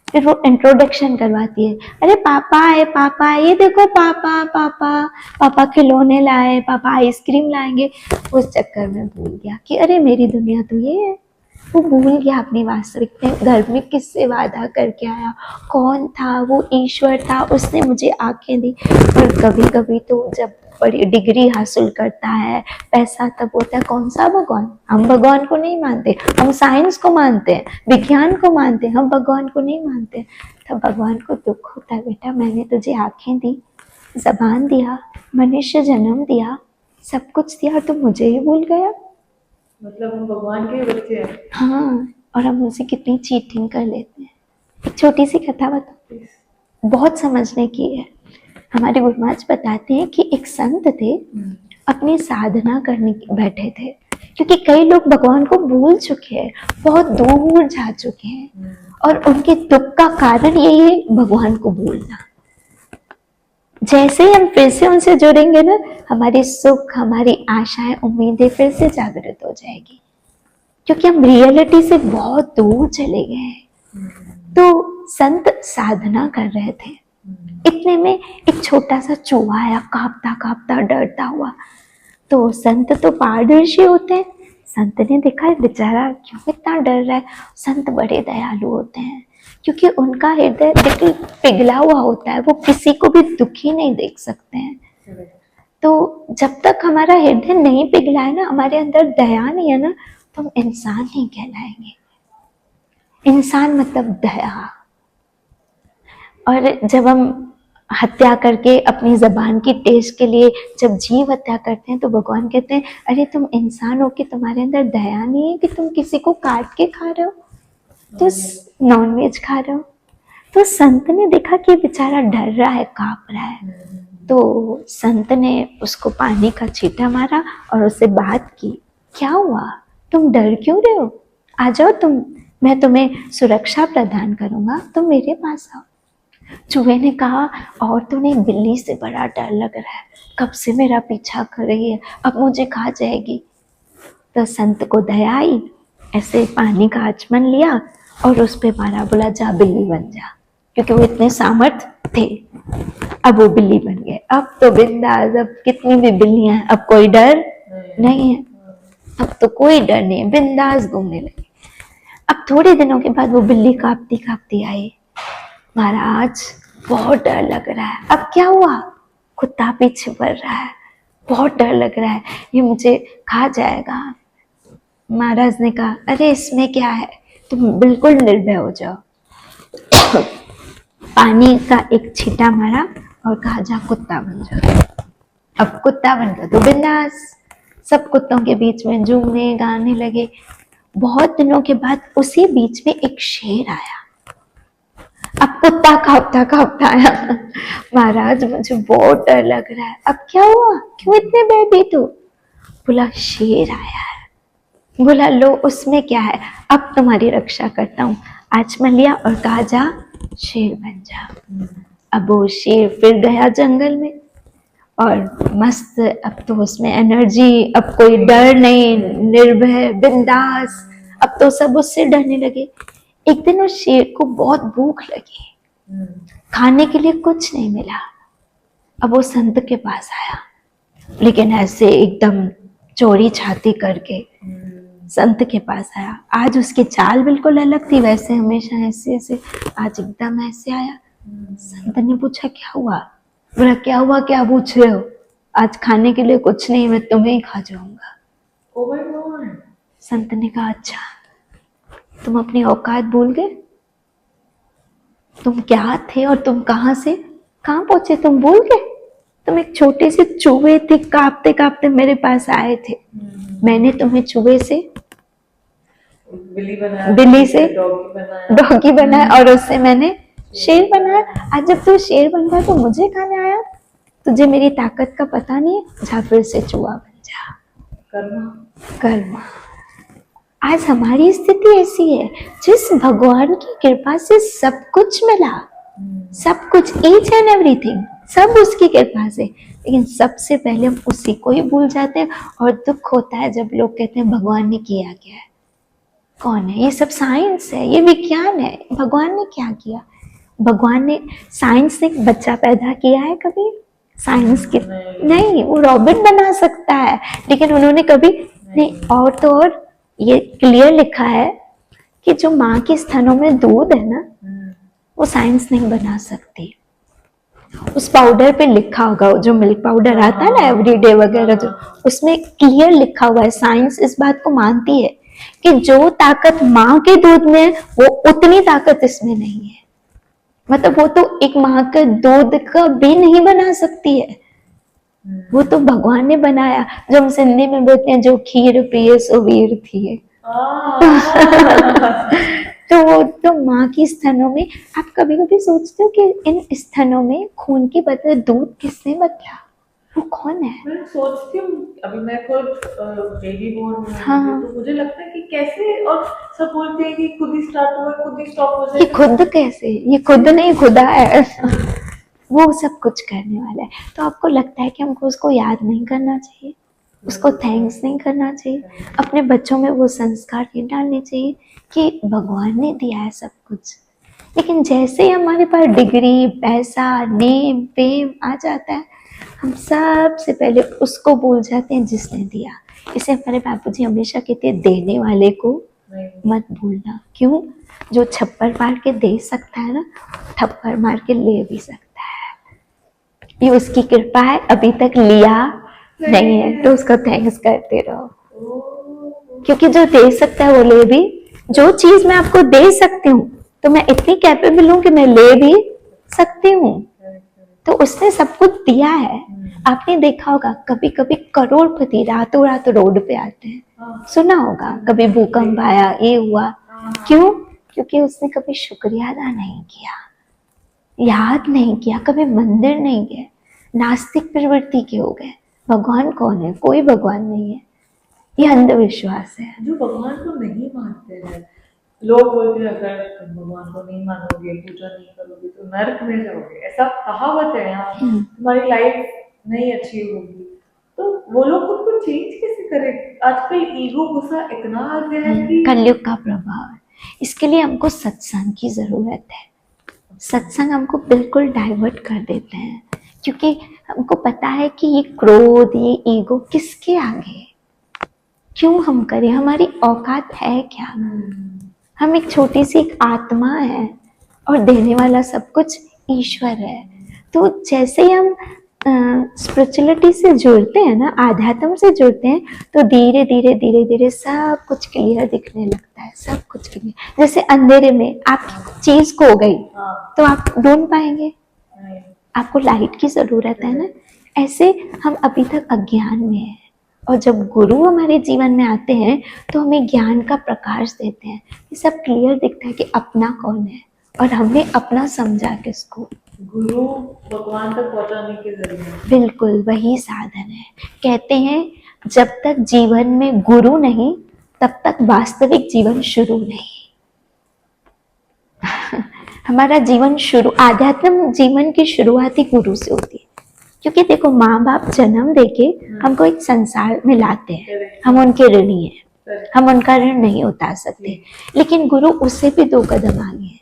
फिर वो इंट्रोडक्शन करवाती है, अरे पापा है पापा, ये देखो पापा पापा, पापा खिलौने लाए, पापा आइसक्रीम लाएंगे। उस चक्कर में भूल गया कि अरे मेरी दुनिया तो ये है। वो भूल गया अपनी वास्तविकता, घर में किससे वादा करके आया, कौन था वो ईश्वर था, उसने मुझे आंखें दी। और कभी कभी तो जब बड़ी डिग्री हासिल करता है, पैसा तब होता है, कौन सा भगवान? हम भगवान को नहीं मानते, हम साइंस को मानते हैं, विज्ञान को मानते हैं, हम भगवान को नहीं मानते। तब भगवान को दुख होता है, बेटा मैंने तुझे आंखें दी, जबान दिया, मनुष्य जन्म दिया, सब कुछ दिया, तो मुझे ही भूल गया। मतलब हम भगवान के बच्चे हैं। हाँ, और हम उनसे कितनी चीटिंग कर लेते हैं। एक छोटी सी कथा बताओ, बहुत समझने की है। हमारे गुरु महाराज बताते हैं कि एक संत थे, अपनी साधना करने बैठे थे, क्योंकि कई लोग भगवान को भूल चुके हैं, बहुत दूर जा चुके हैं, और उनके दुख का कारण यही है भगवान को भूलना। जैसे ही हम फिर से उनसे जुड़ेंगे ना, हमारी सुख, हमारी आशाएं, उम्मीदें फिर से जागृत हो जाएगी, क्योंकि हम रियलिटी से बहुत दूर चले गए हैं। तो संत साधना कर रहे थे, इतने में एक छोटा सा चूहा आया, कांपता कांपता डरता हुआ। तो संत तो पारदर्शी होते हैं, संत ने देखा बेचारा क्यों इतना डर रहा है। संत बड़े दयालु होते हैं, क्योंकि उनका हृदय बिल्कुल पिघला हुआ होता है, वो किसी को भी दुखी नहीं देख सकते हैं। तो जब तक हमारा हृदय नहीं पिघला है ना, हमारे अंदर दया नहीं है ना, तो हम इंसान नहीं कहलाएंगे। इंसान मतलब दया। और जब हम हत्या करके अपनी जबान की टेस्ट के लिए जब जीव हत्या करते हैं, तो भगवान कहते हैं अरे तुम इंसान हो कि तुम्हारे अंदर दया नहीं है, कि तुम किसी को काट के खा रहे हो, तो नॉनवेज खा रहे हो। तो संत ने देखा कि बेचारा डर रहा है, कांप रहा है। तो संत ने उसको पानी का छींटा मारा और उससे बात की, क्या हुआ, तुम डर क्यों रहे हो, आ जाओ तुम, मैं तुम्हें सुरक्षा प्रदान करूंगा, तुम मेरे पास आओ। चूहे ने कहा और तो नहीं, बिल्ली से बड़ा डर लग रहा है, कब से मेरा पीछा कर रही है, अब मुझे खा जाएगी। तो संत को दया आई, ऐसे पानी का आचमन लिया और उस पे मारा, बोला जा बिल्ली बन जा, क्योंकि वो इतने सामर्थ थे। अब वो बिल्ली बन गए, अब तो बिंदास, अब कितनी भी बिल्लियां, अब कोई डर नहीं है, अब तो कोई डर नहीं है, बिंदास घूमने लगे। अब थोड़े दिनों के बाद वो बिल्ली कांपती कांपती आई, महाराज बहुत डर लग रहा है। अब क्या हुआ, कुत्ता पीछे पड़ रहा है, बहुत डर लग रहा है, ये मुझे खा जाएगा। महाराज ने कहा अरे इसमें क्या है, तुम बिल्कुल निर्भय हो जाओ। पानी का एक छींटा मारा और कहा जा कुत्ता बन जाओ। अब कुत्ता बन गया तो बिंदास, सब कुत्तों के बीच में झूमने गाने लगे। बहुत दिनों के बाद उसी बीच में एक शेर आया। अब कुत्ता कांपता कांपता आया, महाराज मुझे बहुत डर लग रहा है, अब क्या हुआ, क्यों इतने भयभीत हो? बोला शेर आया है। बोला लो उसमें क्या है, अब तुम्हारी रक्षा करता हूँ। आचमन लिया और कहा जा शेर बन जा। अब वो शेर फिर गया जंगल में और मस्त, अब तो उसमें एनर्जी, अब कोई डर नहीं, निर्भय बिंदास, अब तो सब उससे डरने लगे। एक दिन उस शेर को बहुत भूख लगी, खाने के लिए कुछ नहीं मिला। अब वो संत के पास आया, लेकिन ऐसे एकदम चोरी छाती करके संत के पास आया। आज उसकी चाल बिल्कुल अलग थी, वैसे हमेशा ऐसे ऐसे, आज एकदम ऐसे आया। संत ने पूछा क्या हुआ? बोला क्या हुआ, क्या पूछ रहे हो? आज खाने के लिए कुछ नहीं, मैं तुम्हें ही खा जाऊंगा। Oh my God. संत ने कहा अच्छा तुम अपनी औकात भूल गए? तुम क्या थे और तुम कहाँ से कहाँ पहुंचे, तुम भूल गए? तुम एक छोटे से चूहे थे, कांपते कांपते मेरे पास आए थे। मैंने तुम्हें चूहे से बिल्ली से डॉगी बनाया और उससे मैंने शेर बनाया। आज जब तू शेर बन गया तो मुझे खाने आया? तुझे मेरी ताकत का पता नहीं है? जा फिर से चूहा बन जा। कर्मा। आज हमारी स्थिति ऐसी है, जिस भगवान की कृपा से सब कुछ मिला, सब कुछ, ईच एंड एवरीथिंग, सब उसकी कृपा से, लेकिन सबसे पहले हम उसी को ही भूल जाते हैं। और दुख होता है जब लोग कहते हैं भगवान ने किया क्या है। कौन है? ये सब साइंस है, ये विज्ञान है। भगवान ने क्या किया? भगवान ने, साइंस ने बच्चा पैदा किया है कभी? साइंस की नहीं, वो रॉबिन बना सकता है, लेकिन उन्होंने कभी नहीं। और तो और ये क्लियर लिखा है कि जो माँ के स्तनों में दूध है ना, वो साइंस नहीं बना सकती। उस पाउडर पे लिखा होगा, जो मिल्क पाउडर आता है ना एवरीडे वगैरह, जो उसमें क्लियर लिखा हुआ है। साइंस इस बात को मानती है कि जो ताकत माँ के दूध में है, वो उतनी ताकत इसमें नहीं है। मतलब वो तो एक माँ के दूध का भी नहीं बना सकती है, वो तो भगवान ने बनाया। जो हम सिंधी में बोलते हैं, जो खीर पिए सो वीर थी। तो वो तो माँ की स्तनों में, आप कभी कभी सोचते हो कि इन स्तनों में खून की बदले दूध किसने बदला? वो कौन है? मैं सोचती हूँ, अभी मैं खुद बेबी बोर्न हुई थी, हाँ, तो मुझे लगता है कि कैसे, और सब बोलते हैं कि खुद ही स्टार्ट हुआ, खुद ही स्टॉप हो ये जाएगा। खुद कैसे? ये खुद नहीं, खुदा है। वो सब कुछ करने वाला है। तो आपको लगता है कि हमको उसको याद नहीं करना चाहिए, उसको थैंक्स नहीं करना चाहिए, अपने बच्चों में वो संस्कार नहीं डालने चाहिए कि भगवान ने दिया है सब कुछ। लेकिन जैसे ही हमारे पास डिग्री, पैसा, नेम, फेम आ जाता है, हम सबसे पहले उसको भूल जाते हैं जिसने दिया। इसे हमारे बापूजी हमेशा कहते हैं, देने वाले को मत भूलना। क्यों? जो छप्पर मार के दे सकता है ना, थप्पड़ मार के ले भी सकता है। ये उसकी कृपा है, अभी तक लिया नहीं है तो उसका थैंक्स करते रहो, क्योंकि जो दे सकता है वो ले भी। जो चीज मैं आपको दे सकती हूँ, तो मैं इतनी कैपेबल हूँ कि मैं ले भी सकती हूँ। तो उसने सब कुछ दिया है। आपने देखा होगा कभी कभी करोड़पति रातों रात रोड पे आते हैं, सुना होगा, कभी भूकंप आया, ये हुआ। क्यों? क्योंकि उसने कभी शुक्रिया अदा नहीं किया, याद नहीं किया, कभी मंदिर नहीं गए, नास्तिक प्रवृत्ति के हो गए। भगवान कौन है? कोई भगवान नहीं है, ये अंधविश्वास है। जो भगवान को नहीं मानते हैं, लोग बोलते हैं अगर तुम भगवान को नहीं मानोगे, पूजा नहीं करोगे तो नरक में जाओगे, ऐसा कहावत है यहाँ, तुम्हारी लाइफ नहीं अच्छी होगी। तो वो लोग खुद को चेंज कैसे करें? आजकल ईगो गुस्सा इतना आ गया है कि कलयुग का प्रभाव है। इसके लिए हमको सत्संग की जरूरत है। सत्संग हमको बिल्कुल डाइवर्ट कर देते हैं, क्योंकि हमको पता है कि ये क्रोध, ये ईगो किसके आगे, क्यों हम करें? हमारी औकात है क्या? हम एक छोटी सी एक आत्मा है, और देने वाला सब कुछ ईश्वर है। तो जैसे ही हम स्पिरिचुअलिटी से जुड़ते हैं ना, आध्यात्म से जुड़ते हैं, तो धीरे धीरे धीरे धीरे सब कुछ क्लियर दिखने लगता है, सब कुछ क्लियर। जैसे अंधेरे में आपकी चीज खो गई तो आप ढूंढ पाएंगे, आपको लाइट की जरूरत है ना। ऐसे हम अभी तक अज्ञान में हैं, और जब गुरु हमारे जीवन में आते हैं तो हमें ज्ञान का प्रकाश देते हैं। ये सब क्लियर दिखता है कि अपना कौन है, और हमने अपना समझा किसको। गुरु भगवान तक पहुंचाने के जरिए, बिल्कुल वही साधन है। कहते हैं जब तक जीवन में गुरु नहीं, तब तक वास्तविक जीवन शुरू नहीं। हमारा जीवन शुरू, आध्यात्म जीवन की शुरुआत ही गुरु से होती है। क्योंकि देखो, माँ बाप जन्म देके हमको एक संसार में लाते हैं, हम उनके ऋणी हैं, हम उनका ऋण नहीं उतार सकते। लेकिन गुरु उससे भी 2 कदम आगे हैं,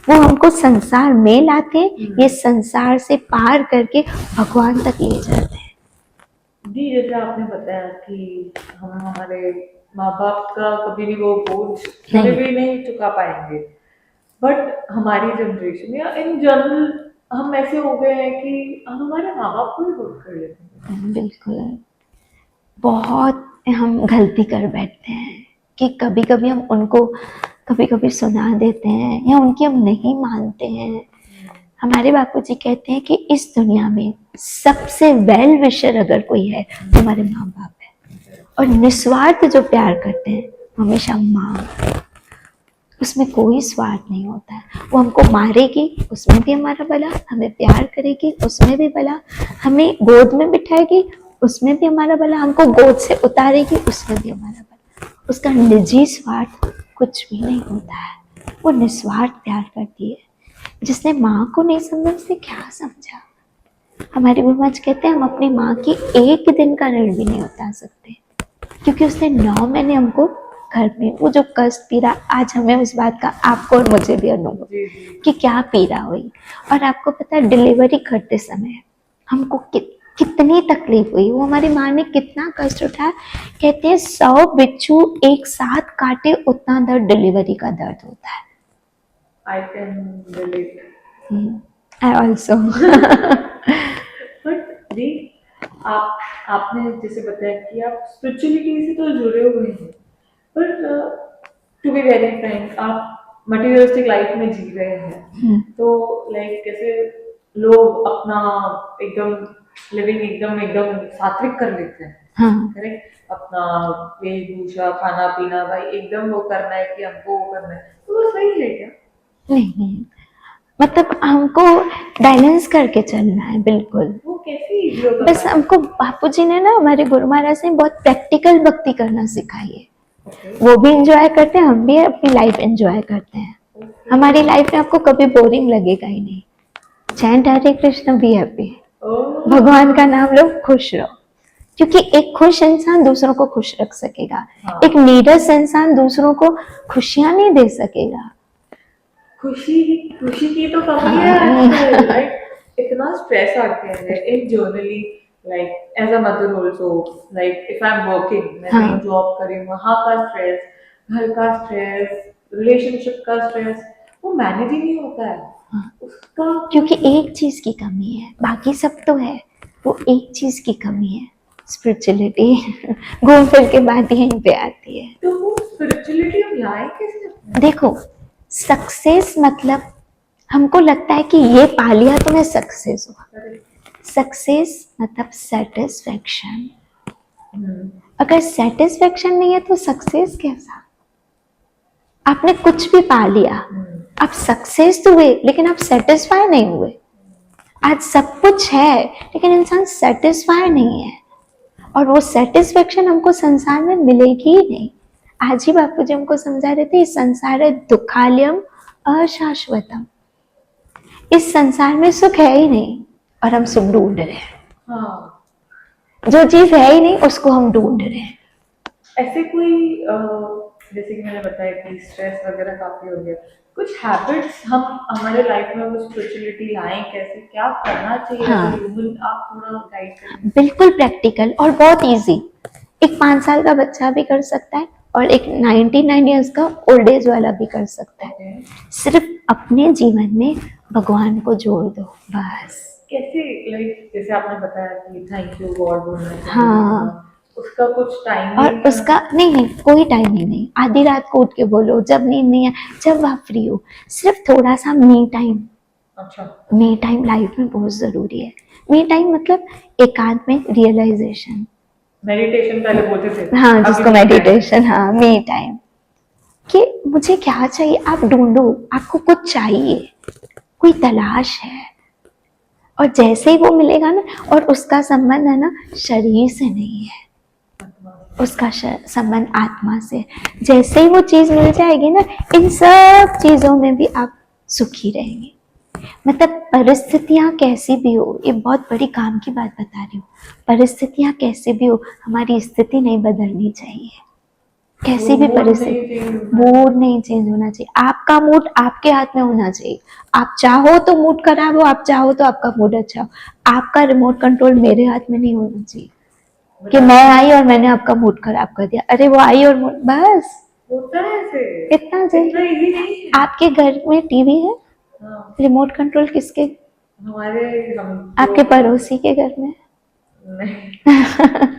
वो हमको संसार में लाते हैं, ये संसार से पार करके भगवान तक ले जाते हैं। जी, जैसे आपने बताया कि हम हमारे माँ-बाप का कभी भी वो बोझ कभी नहीं। भी नहीं चुका पाएँगे। बट हमारी जनरेशन या इन जनरल हम ऐसे हो गए हैं कि हम हमारे माँ-बाप को भी बोझ कर लेते हैं। बिल्कुल। बहुत हम गलती कर बैठते हैं कि कभी कभी हम उनको कभी कभी सुना देते हैं या उनकी हम नहीं मानते हैं। हमारे बापूजी कहते हैं कि इस दुनिया में सबसे वेल विशर अगर कोई है तो हमारे माँ बाप है, और निस्वार्थ जो प्यार करते हैं वो हमेशा माँ। उसमें कोई स्वार्थ नहीं होता है। वो हमको मारेगी उसमें भी हमारा भला, हमें प्यार करेगी उसमें भी भला, हमें गोद में बिठाएगी उसमें भी हमारा भला, हमको गोद से उतारेगी उसमें भी हमारा भला। उसका निजी स्वार्थ कुछ भी नहीं होता है। वो निस्वार्थ प्यार करती है। जिसने माँ को नहीं समझा उसने क्या समझा। हमारे गुरु महाराज कहते हैं हम अपनी माँ की एक दिन का ऋण भी नहीं उतार सकते, क्योंकि उसने 9 महीने हमको घर में वो जो कष्ट पीड़ा, आज हमें उस बात का आपको और मुझे भी अनुभव कि क्या पीड़ा हुई। और आपको पता है डिलीवरी करते समय हमको कितनी तकलीफ हुई, वो हमारी माँ ने कितना कष्ट उठाया। कहते हैं 100 बिच्छू एक साथ काटे उतना दर्द डिलीवरी का दर्द होता है। I can relate. I also. But जी, आपने जैसे बताया कि आप स्पिरिचुअलिटी से तो जुड़े हुए हैं, but to be very frank आप मटेरियलिस्टिक लाइफ में जी रहे हैं। तो लाइक कैसे लोग अपना एकदम लिविंग एकदम एकदम सात्विक कर लेते हैं, हाँ। करेक्ट, अपना वेशभूषा खाना पीना भाई एकदम वो करना है कि हमको वो करना है, तो वो सही है क्या? नहीं, मतलब हमको बैलेंस करके चलना है। बिल्कुल। वो कैसे इजी होगा? बस हमको बापूजी ने ना, हमारे गुरु महाराज ने बहुत प्रैक्टिकल भक्ति करना सिखाई है। वो भी एंजॉय करते हैं, हम भी अपनी लाइफ एंजॉय करते हैं। हमारी लाइफ में आपको कभी बोरिंग लगेगा ही नहीं। Chant Hare Krishna, be happy, भगवान का नाम लो, खुश रहो। क्योंकि एक खुश इंसान दूसरों को खुश रख सकेगा। एक नीरस इंसान दूसरों को खुशियां नहीं दे सकेगा। खुशी खुशी की तो कमी है आजकल, लाइक इतना स्ट्रेस आ गया है in generally, like as a mother also, like if I am working, मैं कहीं जॉब कर रही हूँ, वहाँ का स्ट्रेस, घर का स्ट्रेस, रिलेशनशिप का स्ट्रेस, वो मैनेज ही नहीं होता है उसका। क्योंकि एक चीज की कमी है, बाकी सब तो है, वो एक चीज की कमी है, स्पिरिचुअलिटी। घूम फिर के बात यहीं पे आती है। तो वो स्पिरिचुअलिटी हम लाए कैसे? देखो, सक्सेस मतलब हमको लगता है कि ये पा लिया तो मैं सक्सेस हुआ। सक्सेस मतलब सेटिस्फेक्शन। अगर सेटिस्फेक्शन नहीं है तो सक्सेस कैसा? आपने कुछ भी पा लिया, आप सक्सेस तो हुए लेकिन आप सेटिस्फाई नहीं हुए। आज सब कुछ है लेकिन इंसान सेटिस्फाई नहीं है, और वो सेटिस्फेक्शन हमको संसार में मिलेगी ही नहीं। आज ही बापू जी हमको समझा रहे थे, इस संसार है दुखालयम अशाश्वतम। इस संसार में सुख है ही नहीं और हम सुख ढूंढ रहे हैं। हाँ, जो चीज है ही नहीं उसको हम ढूंढ रहे हैं। ऐसे कोई जैसे कि मैंने बताया कि स्ट्रेस वगैरह काफी हो गया, कुछ हैबिट्स हम हमारे लाइफ में वो स्पिरिचुअलिटी लाएं कैसे, क्या करना चाहिए हाँ। एज अ ह्यूमन, आप थोड़ा गाइड करें। बिल्कुल प्रैक्टिकल और बहुत इजी। एक 5 साल का बच्चा भी कर सकता है और एक 99 ईयर्स का ओल्ड एज वाला भी कर सकता है। सिर्फ अपने जीवन में भगवान को जोड़ दो बस। कैसे, लाइक जैसे आपने बताया कि थैंक यू गॉड बोलना चाहिए, हाँ। उसका कुछ टाइम और उसका नहीं, कोई टाइमिंग नहीं। आधी रात को उठ के बोलो, जब नींद नहीं है, जब आप फ्री हो। सिर्फ थोड़ा सा मी टाइम। अच्छा, मी टाइम लाइफ में बहुत जरूरी है। मी टाइम मतलब एकांत में रियलाइजेशन। मेडिटेशन पहले बोलते थे, हाँ, जिसको मेडिटेशन, हाँ, मी टाइम। कि मुझे क्या चाहिए आप ढूंढो, आपको कुछ चाहिए, कोई तलाश है, और जैसे ही वो मिलेगा ना, और उसका संबंध है ना शरीर से नहीं है, उसका संबंध आत्मा से। जैसे ही वो चीज मिल जाएगी ना, इन सब चीजों में भी आप सुखी रहेंगे। मतलब परिस्थितियां कैसी भी हो, ये बहुत बड़ी काम की बात बता रही हूँ, परिस्थितियां कैसे भी हो, हमारी स्थिति नहीं बदलनी चाहिए। कैसी भी परिस्थिति, मूड नहीं चेंज होना चाहिए। आपका मूड आपके हाथ में होना चाहिए। आप चाहो तो मूड खराब हो, आप चाहो तो आपका मूड अच्छा हो। आपका रिमोट कंट्रोल मेरे हाथ में नहीं होना चाहिए। कि मैं आई और मैंने आपका मूड खराब कर दिया। अरे वो आई और मूड बस होता है ऐसे, इतना इतना जल्दी। इजी नहीं है। आपके घर में टीवी है? हाँ, रिमोट कंट्रोल किसके? हमारे हम आपके पड़ोसी के घर में? नहीं।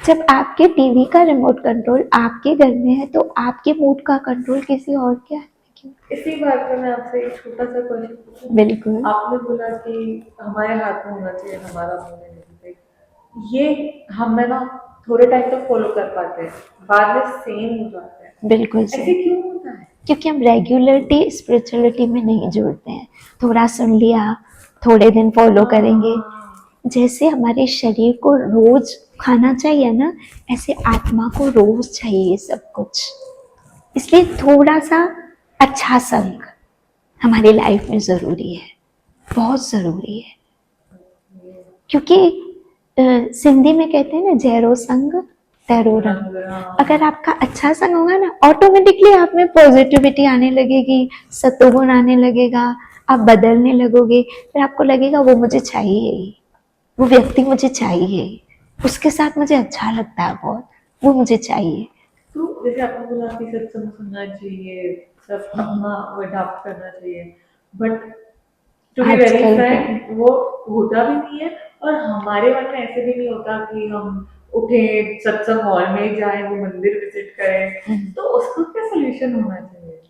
जब आपके टीवी का रिमोट कंट्रोल आपके घर में है तो आपके मूड का कंट्रोल किसी और के हाथ में क्यों? इसी बात पे मैं आपसे एक छोटा सा क्वेश्चन पूछूं। बिल्कुल। आपने बोला कि हमारे हाथ में होना चाहिए, हमारा होना नहीं चाहिए। ये हम है ना थोड़े टाइम तक फॉलो कर पाते हैं, बाद में सेम हो जाता है। बिल्कुल ऐसे सही। क्यों होता है? क्योंकि हम रेगुलरिटी स्पिरिचुअलिटी में नहीं जुड़ते हैं। थोड़ा सुन लिया, थोड़े दिन फॉलो करेंगे। जैसे हमारे शरीर को रोज खाना चाहिए ना, ऐसे आत्मा को रोज चाहिए ये सब कुछ। इसलिए थोड़ा सा अच्छा संग हमारी लाइफ में ज़रूरी है, बहुत ज़रूरी है। क्योंकि सिंधी में कहते हैं ना, जैरो संग तैरो रंग। अगर आपका अच्छा संग होगा ना, ऑटोमेटिकली आप में पॉजिटिविटी आने लगेगी, सतोगुण आने लगेगा, आप बदलने लगोगे। फिर आपको लगेगा वो मुझे चाहिए ही, वो व्यक्ति मुझे चाहिए ही, उसके साथ मुझे अच्छा लगता है बहुत, वो मुझे चाहिए। तो जैसे आपने बोला कि सत्संग सुनना चाहिए, सब अपना वो अडॉप्ट करना चाहिए, बट टू बी वेरी आजकल के फ्रैंक वो होता भी नहीं है। और हमारे मन में ऐसे भी नहीं होता कि हम उठे सत्संग हॉल में जाएं, वो मंदिर विजिट करें। तो उसका क्या सोल्यूशन होना चाहिए?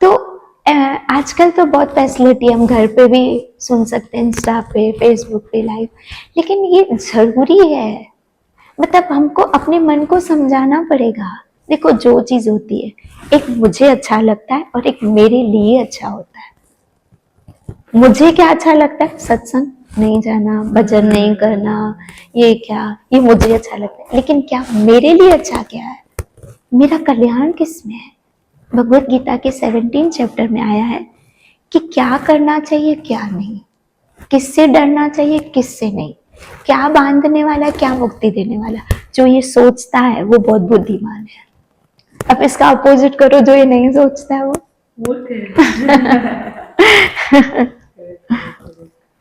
तो आजकल तो बहुत फैसिलिटी, हम घर पे भी सुन सकते हैं, इंस्टा पे, फेसबुक पे लाइव। लेकिन ये ज़रूरी है, मतलब हमको अपने मन को समझाना पड़ेगा। देखो जो चीज़ होती है, एक मुझे अच्छा लगता है और एक मेरे लिए अच्छा होता है। मुझे क्या अच्छा लगता है? सत्संग नहीं जाना, भजन नहीं करना, ये क्या, ये मुझे अच्छा लगता है। लेकिन क्या मेरे लिए अच्छा क्या है? मेरा कल्याण किस में है? भगवत गीता के 17 चैप्टर में आया है कि क्या करना चाहिए, क्या नहीं, किससे डरना चाहिए, किससे नहीं, क्या बांधने वाला, क्या मुक्ति देने वाला। जो ये सोचता है वो बहुत बुद्धिमान है। अब इसका अपोजिट करो, जो ये नहीं सोचता है वो मूर्ख है।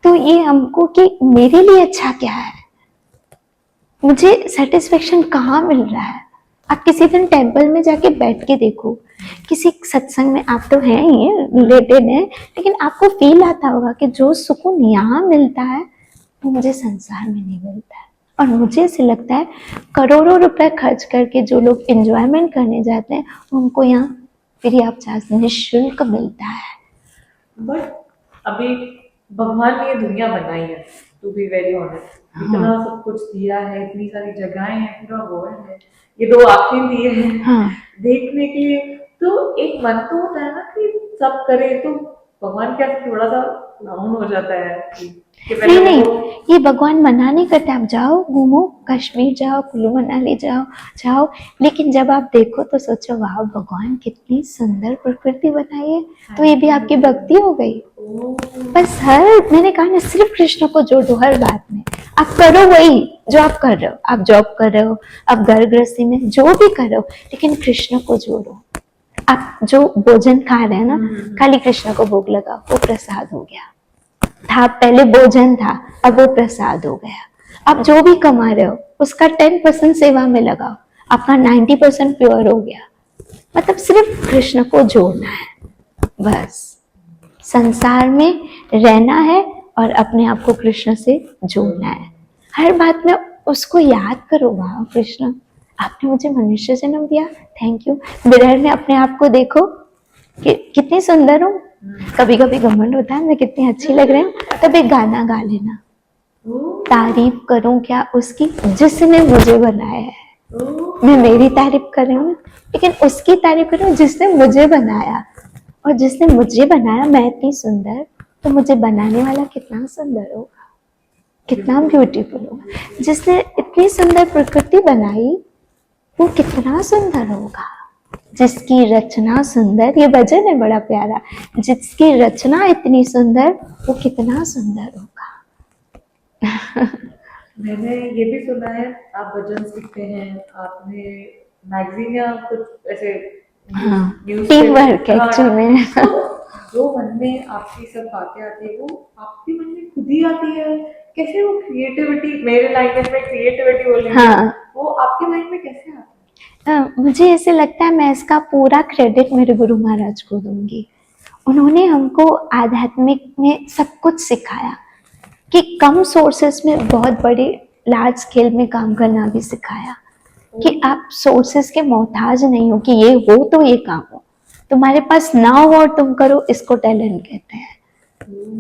तो ये हमको कि मेरे लिए अच्छा क्या है, मुझे सेटिस्फेक्शन कहाँ मिल रहा है। आप किसी दिन टेम्पल में जाके बैठ के देखो, किसी सत्संग में, आप तो हैं ही रिलेटेड हैं, लेकिन आपको फील आता होगा कि जो सुकून यहाँ मिलता है वो मुझे संसार में नहीं मिलता है। और मुझे ऐसे लगता है करोड़ों रुपए खर्च करके जो लोग एंजॉयमेंट करने जाते हैं उनको यहाँ फ्री ऑफ चार्ज निःशुल्क मिलता है। बट अभी भगवान ने ये दुनिया बनाई है, टू बी वेरी ऑनेस्ट। इतना सब कुछ दिया है, इतनी सारी जगहें हैं, पूरा वर्ल्ड है, ये दो आंखें दिए हैं हाँ। देखने के लिए। तो एक मन तो होता है ना कि सब करे, तो भगवान क्या थोड़ा सा डाउन हो जाता है कि नहीं पहले नहीं, वो ये भगवान मना नहीं करते, आप जाओ घूमो, कश्मीर जाओ, कुल्लू मनाली जाओ जाओ। लेकिन जब आप देखो तो सोचो वाह, भगवान कितनी सुंदर प्रकृति बनाई है, तो ये भी आपकी भक्ति हो गई। बस मैंने कहा ना, सिर्फ कृष्ण को जोड़ दो हर बात में। आप करो वही जो आप कर रहे हो, आप जॉब कर रहे हो, आप घर गृहस्थी में जो भी कर रहे हो, लेकिन कृष्ण को जोड़ो। आप जो भोजन खा रहे हैं ना, खाली कृष्ण को भोग लगाओ, वो प्रसाद हो गया। था पहले भोजन था, अब वो प्रसाद हो गया। आप जो भी कमा रहे हो उसका 10% सेवा में लगाओ, आपका 90% प्योर हो गया। मतलब सिर्फ कृष्ण को जोड़ना है, बस संसार में रहना है और अपने आप को कृष्ण से जोड़ना है। हर बात में उसको याद करो, वाह कृष्ण आपने मुझे मनुष्य जन्म दिया, थैंक यू। मिरर में अपने आप को देखो कि कितनी सुंदर हूँ। कभी कभी घमंड होता है मैं कितनी अच्छी लग रही हूँ, तब एक गाना गा लेना, तारीफ करूं क्या उसकी जिसने मुझे बनाया है। मैं मेरी तारीफ कर रही हूँ ना, लेकिन उसकी तारीफ करूं जिसने मुझे बनाया। और जिसने मुझे बनाया, मैं इतनी सुंदर, तो मुझे बनाने वाला कितना सुंदर होगा, कितना ब्यूटीफुल होगा। जिसने इतनी सुंदर प्रकृति बनाई वो कितना सुंदर होगा। जिसकी रचना सुंदर, ये भजन है बड़ा प्यारा, जिसकी रचना इतनी सुंदर वो कितना सुंदर होगा। मैंने ये भी सुना है आप भजन सीखते हैं, आपने मैगजीन या कुछ ऐसे हाँ, न्यूज़ टीम वर्क पे, एक्चुअल में। तो जो मन में आपकी सब बातें आती है वो आपके मन में खुद ही आती है कैसे वो क्रिएटिविटी, मेरे लैंग्वेज में क्रिएटिविटी बोलेंगे, हाँ। वो आपके माइंड में कैसे आता है? मुझे ऐसे लगता है मैं इसका पूरा क्रेडिट मेरे गुरु महाराज को दूंगी। उन्होंने हमको आध्यात्मिक में सब कुछ सिखाया कि कम सोर्सेस में बहुत बड़ी लार्ज स्केल में काम करना भी सिखाया कि आप सोर्सेस के मोहताज नहीं हो कि ये हो तो ये काम हो, तुम्हारे पास ना हो और तुम करो, इसको टैलेंट कहते हैं।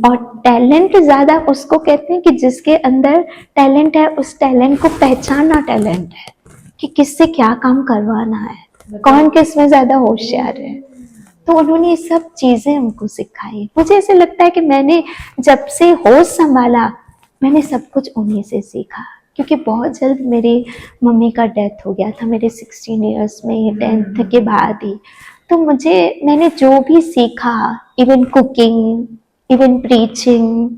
और टैलेंट ज्यादा उसको कहते हैं कि जिसके अंदर टैलेंट है उस टैलेंट को पहचानना टैलेंट है कि किससे क्या काम करवाना है, कौन किस में ज्यादा होशियार है। तो उन्होंने ये सब चीजें हमको सिखाई। मुझे ऐसे लगता है कि मैंने जब से होश संभाला मैंने सब कुछ उन्हीं से सीखा, क्योंकि बहुत जल्द मेरी मम्मी का डेथ हो गया था मेरे 16 इयर्स में, 10th के बाद ही। तो मैंने जो भी सीखा, even cooking, even preaching,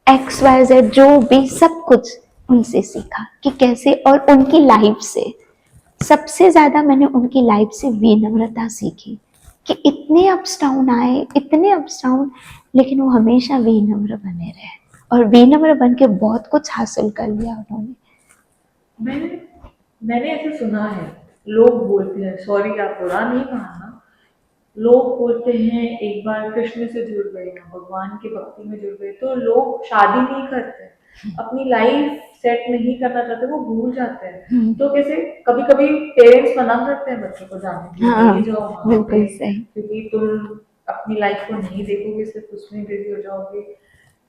XYZ, जो भी सब कुछ उनसे सीखा कि कैसे, और उनकी लाइफ से सबसे ज्यादा मैंने उनकी लाइफ से विनम्रता सीखी कि इतने अप्स डाउन आए, इतने अप्स डाउन, लेकिन वो हमेशा विनम्र बने रहे और विनम्र बन के बहुत कुछ हासिल कर लिया उन्होंने। मैंने मैंने ऐसे सुना है, लोग बोलते हैं, सॉरी आप बुरा नहीं मानना, लोग बोलते हैं एक बार कृष्ण से जुड़ गए ना, भगवान की भक्ति में जुड़ गए तो लोग शादी नहीं करते, अपनी लाइफ सेट नहीं करना चाहते, वो भूल जाते हैं। तो कैसे कभी कभी पेरेंट्स मना करते हैं बच्चों को जाने के लिए, हाँ, नहीं जाओ वहाँ बिल्कुल पे, सही। क्योंकि तुम अपनी लाइफ को नहीं देखोगे, सिर्फ उसमें बिजी हो जाओगे।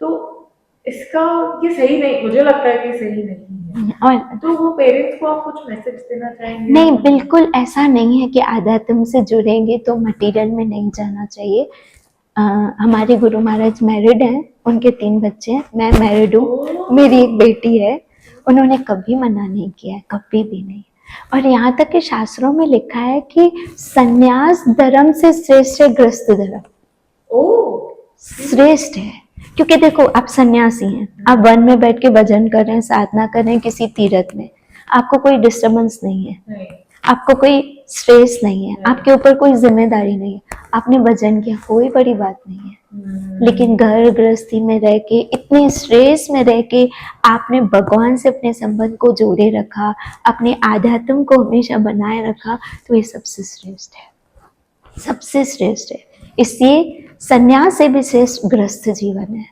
तो इसका, ये सही नहीं, मुझे लगता है कि सही नहीं है। और तो वो पेरेंट्स को आप कुछ मैसेज देना चाहेंगे? नहीं, बिल्कुल ऐसा नहीं है कि आध्यात्म से जुड़ेंगे तो मटेरियल में नहीं जाना चाहिए। हमारे गुरु महाराज मैरिड हैं, उनके 3 बच्चे हैं, मैं मैरिड हूँ, मेरी एक बेटी है। उन्होंने कभी मना नहीं किया है, कभी भी नहीं। और यहाँ तक कि शास्त्रों में लिखा है कि संन्यास धर्म से श्रेष्ठ है गृहस्थ धर्म। ओ, श्रेष्ठ है, क्योंकि देखो आप सन्यासी हैं, आप वन में बैठ के भजन कर रहे हैं, साधना कर रहे हैं किसी तीर्थ में, आपको कोई डिस्टर्बेंस नहीं है, नहीं, आपको कोई स्ट्रेस नहीं है, आपके ऊपर कोई जिम्मेदारी नहीं है, आपने भजन किया, कोई बड़ी बात नहीं है। लेकिन घर गृहस्थी में रह के, इतने स्ट्रेस में रह के आपने भगवान से अपने संबंध को जोड़े रखा, अपने आध्यात्म को हमेशा बनाए रखा, तो ये सबसे श्रेष्ठ है, सबसे श्रेष्ठ है। इसलिए संन्यास से भी श्रेष्ठ गृहस्थ जीवन है।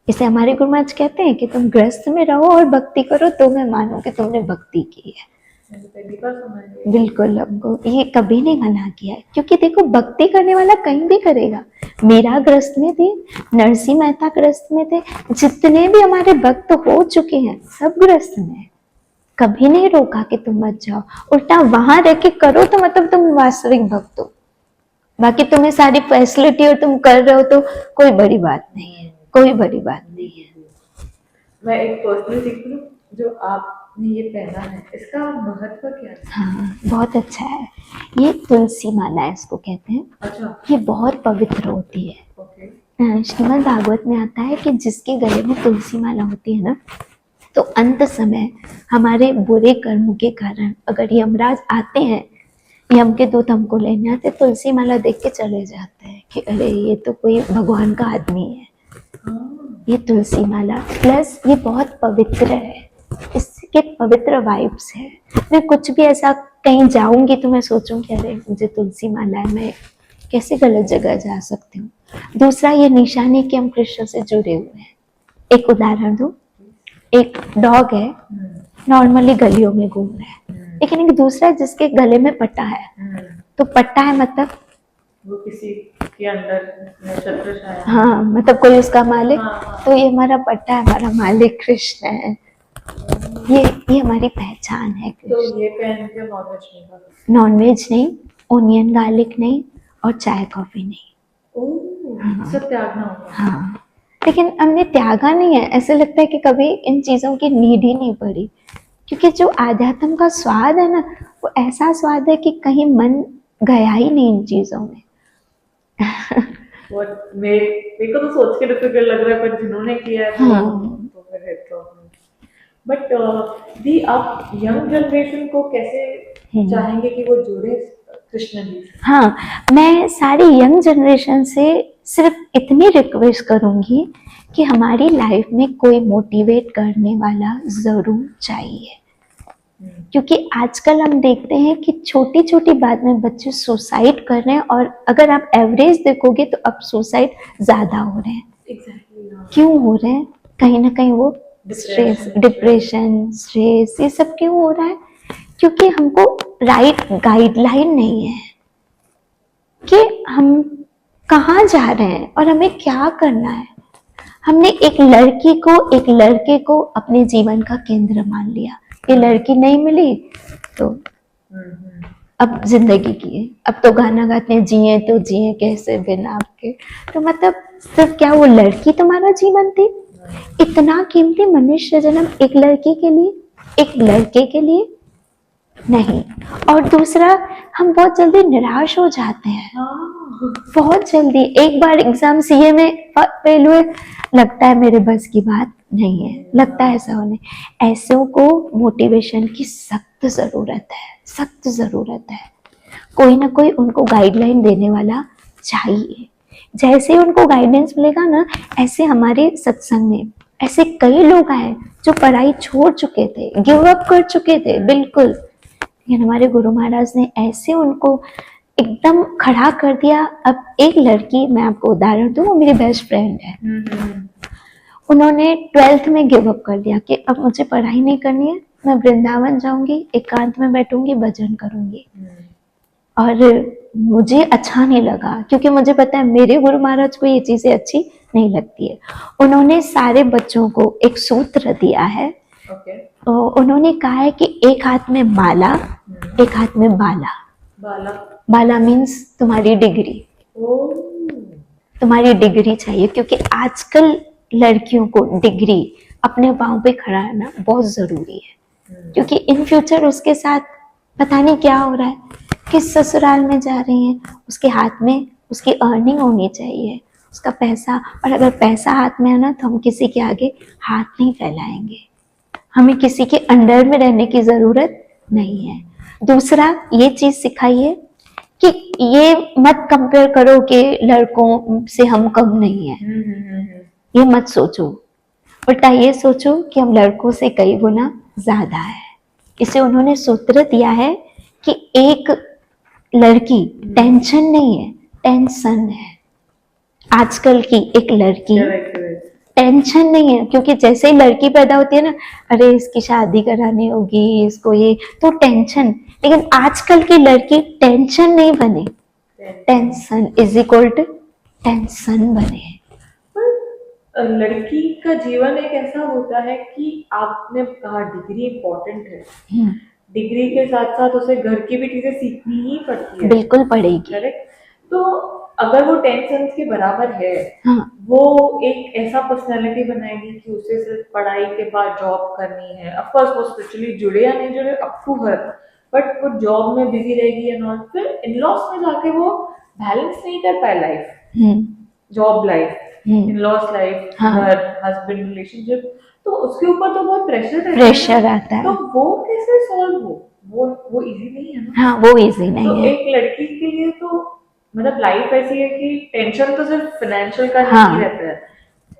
इसे हमारे गुरु महाराज कहते हैं कि तुम गृहस्थ में रहो और भक्ति करो तो मैं मानूं कि तुमने भक्ति की है। मैंने पहली बार सुना है। बिल्कुल, हमको ये कभी नहीं मना किया है, क्योंकि देखो भक्ति करने वाला कहीं भी करेगा। मीरा ग्रस्त में थे, नरसिंह मेहता ग्रस्त में थे, जितने भी हमारे भक्त हो चुके हैं सब ग्रस्त में। कभी नहीं रोका कि तुम मत जाओ, उल्टा वहां रह के करो तो मतलब तुम वास्तविक भक्त हो। बाकी तुम्हें सारी फैसिलिटी और तुम कर रहे हो तो कोई बड़ी बात नहीं है, कोई बड़ी बात नहीं है। मैं एक पर्सनल सीख लूं, जो आपने ये पहना है इसका महत्व क्या है? हाँ, बहुत अच्छा है। ये तुलसी माला है, इसको कहते हैं। अच्छा, ये बहुत पवित्र होती है। ओके। श्रीमद् भागवत में आता है कि जिसके गले में तुलसी माला होती है ना, तो अंत समय हमारे बुरे कर्म के कारण अगर यमराज आते हैं, यम के दूत हमको लेने आते, तुलसी माला देख के चले जाते हैं कि अरे ये तो कोई भगवान का आदमी है। ये तुलसी माला प्लस ये बहुत पवित्र है, इसके पवित्र वाइब्स है। मैं कुछ भी ऐसा कहीं जाऊंगी तो मैं सोचूंगी अरे मुझे तुलसी माला है, मैं कैसे गलत जगह जा सकती हूँ। दूसरा ये निशानी कि हम कृष्ण से जुड़े हुए हैं। एक उदाहरण दूं, एक डॉग है, नॉर्मली गलियों में घूम रहा है, लेकिन एक दूसरा जिसके गले में पट्टा है, तो पट्टा है मतलब वो किसी के अंदर नक्षत्र छाया। हाँ, मतलब कोई उसका मालिक। हाँ। तो ये हमारा पट्टा है, हमारा मालिक कृष्ण है। ये हमारी पहचान है। तो ये पहन के नॉनवेज नहीं खाता? नॉनवेज नहीं, ओनियन गार्लिक नहीं, और चाय कॉफी नहीं। ओह, सब त्यागना होगा। हाँ, लेकिन हमने त्यागा नहीं है, ऐसे लगता है कि कभी इन चीजों की नीड ही नहीं पड़ी, क्योंकि जो आध्यात्म का स्वाद है ना, वो ऐसा स्वाद है कि कहीं मन गया ही नहीं इन चीजों में। और मेरे को तो सोच के डिफिकल्ट लग रहा है, पर जिन्होंने किया है तो फिर है तो। बट दी आप यंग जनरेशन को कैसे चाहेंगे कि वो जुड़े कृष्ण जी से? हाँ, मैं सारी यंग जनरेशन से सिर्फ इतनी रिक्वेस्ट करूंगी कि हमारी लाइफ में कोई मोटिवेट करने वाला ज़रूर चाहिए, क्योंकि आजकल हम देखते हैं कि छोटी छोटी बात में बच्चे सुसाइड कर रहे हैं, और अगर आप एवरेज देखोगे तो अब सुसाइड ज़्यादा हो रहे हैं। एग्जैक्टली। क्यों हो रहे हैं? कहीं ना कहीं वो स्ट्रेस, डिप्रेशन, स्ट्रेस, ये सब क्यों हो रहा है? क्योंकि हमको राइट गाइडलाइन नहीं है कि हम कहाँ जा रहे हैं और हमें क्या करना है। हमने एक लड़की को, एक लड़के को अपने जीवन का केंद्र मान लिया। ये लड़की नहीं मिली तो अब जिंदगी की है, अब तो गाना गाते हैं जिए तो जिए कैसे बिना आपके। तो मतलब सिर्फ क्या वो लड़की तुम्हारा जीवन थी? इतना कीमती मनुष्य जन्म एक लड़की के लिए, एक लड़के के लिए नहीं। और दूसरा, हम बहुत जल्दी निराश हो जाते हैं, बहुत जल्दी। एक बार एग्जाम सीए में फेल हुए, लगता है मेरे बस की बात नहीं है, लगता है ऐसा होने। ऐसों को मोटिवेशन की सख्त जरूरत है, सख्त जरूरत है। कोई ना कोई उनको गाइडलाइन देने वाला चाहिए। जैसे ही उनको गाइडेंस मिलेगा ना, ऐसे हमारे सत्संग में ऐसे कई लोग आए जो पढ़ाई छोड़ चुके थे, गिव अप कर चुके थे बिल्कुल, लेकिन हमारे गुरु महाराज ने ऐसे उनको एकदम खड़ा कर दिया। अब एक लड़की, मैं आपको उदाहरण दूं, वो मेरी बेस्ट फ्रेंड है। उन्होंने 12th में गिव अप कर दिया कि अब मुझे पढ़ाई नहीं करनी है, मैं वृंदावन जाऊंगी, एकांत में बैठूंगी, भजन करूंगी। और मुझे अच्छा नहीं लगा, क्योंकि मुझे पता है मेरे गुरु महाराज को ये चीजें अच्छी नहीं लगती है। उन्होंने सारे बच्चों को एक सूत्र दिया है। उन्होंने कहा है कि एक हाथ में माला, एक हाथ में बाला। बाला मीन्स तुम्हारी डिग्री, तुम्हारी डिग्री चाहिए, क्योंकि आजकल लड़कियों को डिग्री, अपने पाँव पे खड़ा रहना बहुत जरूरी है। क्योंकि इन फ्यूचर उसके साथ पता नहीं क्या हो रहा है, किस ससुराल में जा रही हैं, उसके हाथ में उसकी अर्निंग होनी चाहिए, उसका पैसा। और अगर पैसा हाथ में है ना, तो हम किसी के आगे हाथ नहीं फैलाएंगे, हमें किसी के अंडर में रहने की जरूरत नहीं है। दूसरा, ये चीज सिखाइए कि ये मत कंपेयर करो कि लड़कों से हम कम नहीं है, ये मत सोचो। उल्टा ये सोचो कि हम लड़कों से कई गुना ज्यादा है। इसे उन्होंने सूत्र दिया है कि एक लड़की टेंशन नहीं है, टेंशन है। आजकल की एक लड़की टेंशन नहीं है, क्योंकि जैसे ही लड़की पैदा होती है ना, अरे इसकी शादी करानी होगी, इसको ये, तो टेंशन। लेकिन आजकल की लड़की टेंशन नहीं बने, tension is equal to tension बने। लड़की का जीवन एक ऐसा होता है कि आपने कहा डिग्री इम्पोर्टेंट है, डिग्री के साथ साथ उसे घर की भी चीजें सीखनी ही पड़ती है। बिल्कुल पड़ेगी। करेक्ट। तो अगर वो 10 साल के बराबर है, हाँ, वो एक ऐसा पर्सनालिटी बनाएगी कि उसे सिर्फ पढ़ाई के बाद जॉब करनी है। ऑफ कोर्स वो स्पिरिचुअली जुड़े या नहीं जुड़े अप टू हर, बट वो जॉब में बिजी रहेगी एंड ऑल। फिर इन लॉस में जाके वो बैलेंस नहीं कर पाए लाइफ, जॉब लाइफ, इन लॉस लाइफ, घर, हस्बैंड रिलेशनशिप, तो उसके ऊपर तो बहुत प्रेशर आता है। तो वो कैसे सॉल्व हो? वो इजी नहीं है ना। हाँ, वो इजी नहीं तो है। एक लड़की के लिए तो मतलब लाइफ ऐसी है कि टेंशन तो सिर्फ फाइनेंशियल का हाँ, नहीं रहता है।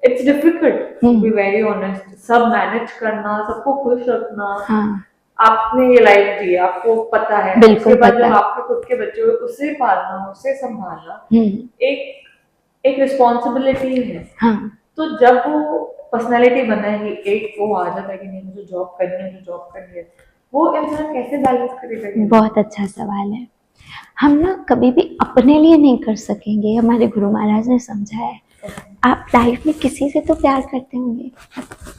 It's difficult to be very honest, सब मैनेज करना, सबको खुश रखना। हाँ, आपने ये लाइफ दी, आपको पता है। बिल्कुल उसके बाद पता जब है। आपके खुद के बच्चे हुए, उसे पालना, उसे संभालना एक रिस्पॉन्सिबिलिटी है। हाँ, तो जब वो पर्सनालिटी बनाएगी, एक वो आ जाता है कि नहीं मुझे जॉब करनी है, मुझे जॉब करनी है, वो इंसान कैसे बैलेंस करेगा? बहुत अच्छा सवाल है। हम ना कभी भी अपने लिए नहीं कर सकेंगे, हमारे गुरु महाराज ने समझाया है। आप लाइफ में किसी से तो प्यार करते होंगे,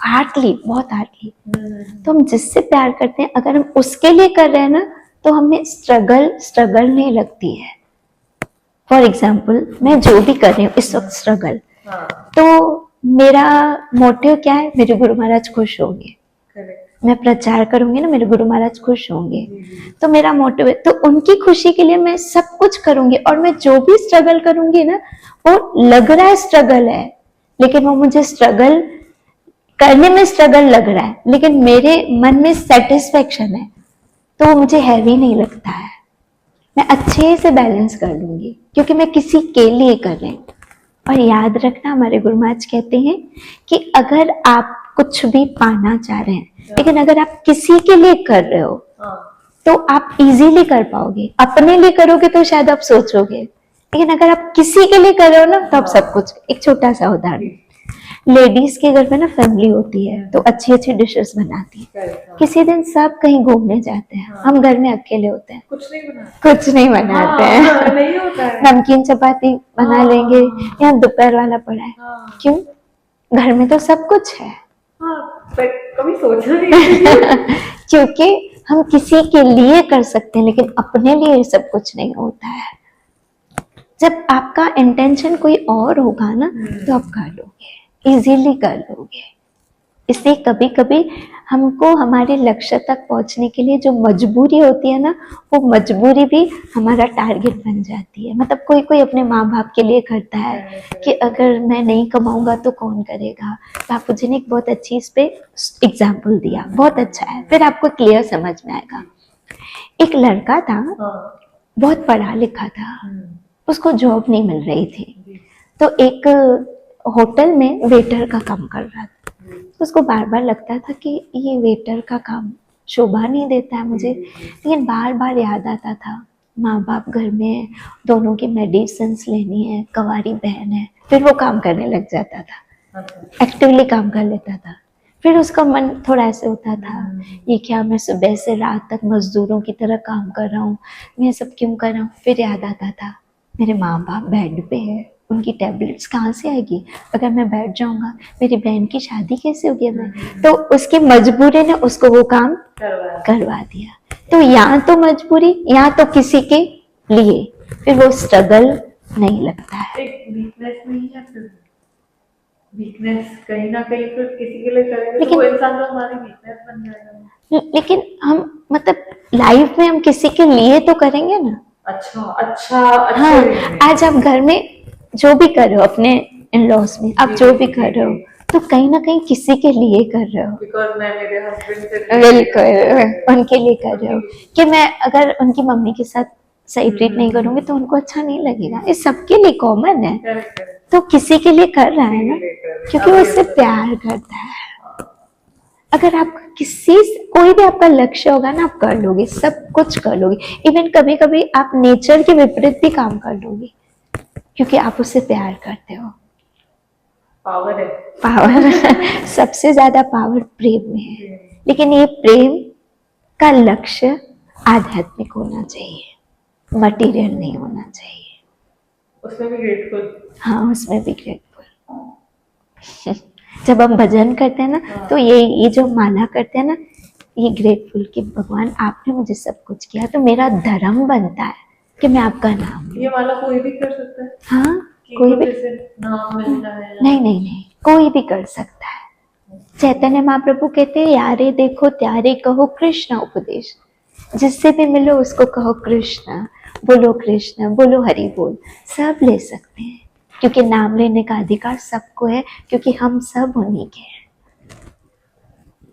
हार्टली, बहुत हार्टली। तो हम जिससे प्यार करते हैं, अगर हम उसके लिए कर रहे हैं ना, तो हमें स्ट्रगल नहीं लगती है। फॉर एग्जाम्पल, मैं जो भी कर रही हूँ इस वक्त स्ट्रगल, तो मेरा मोटिव क्या है? मेरे गुरु महाराज खुश होंगे, मैं प्रचार करूंगी ना, मेरे गुरु महाराज खुश होंगे, तो मेरा मोटिव है। तो उनकी खुशी के लिए मैं सब कुछ करूंगी, और मैं जो भी स्ट्रगल करूंगी ना, वो लग रहा है स्ट्रगल है, लेकिन वो मुझे स्ट्रगल करने में स्ट्रगल लग रहा है, लेकिन मेरे मन में सेटिस्फेक्शन है, तो वो मुझे हैवी नहीं लगता है। मैं अच्छे से बैलेंस कर लूंगी, क्योंकि मैं किसी के लिए कर रही हूँ। और याद रखना, हमारे गुरु महाराज कहते हैं कि अगर आप कुछ भी पाना चाह रहे हैं, लेकिन अगर आप किसी के लिए कर रहे हो तो आप इजीली कर पाओगे। अपने लिए करोगे तो शायद आप सोचोगे, लेकिन अगर आप किसी के लिए कर रहे हो ना तो आप सब कुछ। एक छोटा सा उदाहरण, लेडीज के घर में ना फैमिली होती है तो अच्छी अच्छी डिशेस बनाती है। किसी दिन सब कहीं घूमने जाते हैं, हम घर में अकेले होते हैं, कुछ नहीं बनाते हैं। नहीं होता है। नमकीन चपाती बना लेंगे, या दोपहर वाला पड़ा है। क्यों? घर में तो सब कुछ है। कभी सोचा नहीं। क्योंकि हम किसी के लिए कर सकते हैं, लेकिन अपने लिए सब कुछ नहीं होता है। जब आपका इंटेंशन कोई और होगा ना तो आप कर लोगे, इजीली कर लोगे। इसलिए कभी कभी हमको हमारे लक्ष्य तक पहुंचने के लिए जो मजबूरी होती है ना, वो मजबूरी भी हमारा टारगेट बन जाती है। मतलब कोई कोई अपने माँ बाप के लिए करता है कि अगर मैं नहीं कमाऊंगा तो कौन करेगा। बापू जी ने एक बहुत अच्छी इस पे एग्जाम्पल दिया, बहुत अच्छा है, फिर आपको क्लियर समझ में आएगा। एक लड़का था, बहुत पढ़ा लिखा था, उसको जॉब नहीं मिल रही थी, तो एक होटल में वेटर का काम कर रहा था। उसको बार बार लगता था कि ये वेटर का काम शोभा नहीं देता है मुझे, लेकिन बार बार याद आता था माँ बाप घर में है, दोनों की मेडिसिन लेनी है, कवारी बहन है, फिर वो काम करने लग जाता था, एक्टिवली काम कर लेता था। फिर उसका मन थोड़ा ऐसे होता था, ये क्या मैं सुबह से रात तक मजदूरों की तरह काम कर रहा हूँ, मैं सब क्यों कर रहा हूँ। फिर याद आता था मेरे माँ बाप बेड पे है, उनकी टैबलेट्स कहाँ से आएगी, अगर मैं बैठ जाऊंगा मेरी बहन की शादी कैसे होगी मैं। तो उसकी मजबूरी ने उसको वो काम करवा दिया। तो या तो मजबूरी या तो किसी के लिए, फिर वो स्ट्रगल नहीं लगता है। एक वीकनेस नहीं है, फिर वीकनेस कहीं ना कहीं फिर किसी के लिए करेंगे लेकिन तो वो इंसान तो हमारी वीकनेस बन जाएगा। लेकिन हम मतलब लाइफ में हम किसी के लिए तो करेंगे ना। अच्छा अच्छा हाँ, आज आप घर में जो भी कर रहे हो, अपने इन लॉज में आप जो भी कर रहे हो, तो कहीं ना कहीं किसी के लिए कर रहे हो। बिकॉज मैं मेरे हस्बैंड से बिल्कुल उनके लिए कर रहे हो कि मैं अगर उनकी मम्मी के साथ सही ट्रीट नहीं करूंगी तो उनको अच्छा नहीं लगेगा। ये सबके लिए कॉमन है, तो किसी के लिए कर रहा है ना, क्योंकि वो उससे प्यार करता है। अगर आप कोई भी आपका लक्ष्य होगा ना, आप कर लोगे, सब कुछ कर लोगे। इवन कभी कभी आप नेचर के विपरीत भी काम कर लोगे, क्योंकि आप उससे प्यार करते हो। पावर है, पावर सबसे ज्यादा पावर प्रेम में है, लेकिन ये प्रेम का लक्ष्य आध्यात्मिक होना चाहिए, मटेरियल नहीं होना चाहिए। उसमें भी ग्रेटफुल। हाँ, उसमें भी ग्रेटफुल। जब हम भजन करते हैं ना, तो ये जो माला करते हैं ना, ये ग्रेटफुल कि भगवान आपने मुझे सब कुछ किया, तो मेरा धर्म बनता है कि मैं आपका नाम लूं। ये माला कोई भी कर सकता है? हाँ, कोई भी। नाम मिलता है? नहीं, कोई भी कर सकता है। चैतन्य महाप्रभु कहते हैं, यारे देखो त्यारे कहो कृष्ण उपदेश। जिससे भी मिलो उसको कहो कृष्ण, बोलो हरि बोल। सब ले सकते हैं, क्योंकि नाम लेने का अधिकार सबको है, क्योंकि हम सब उन्हीं के हैं।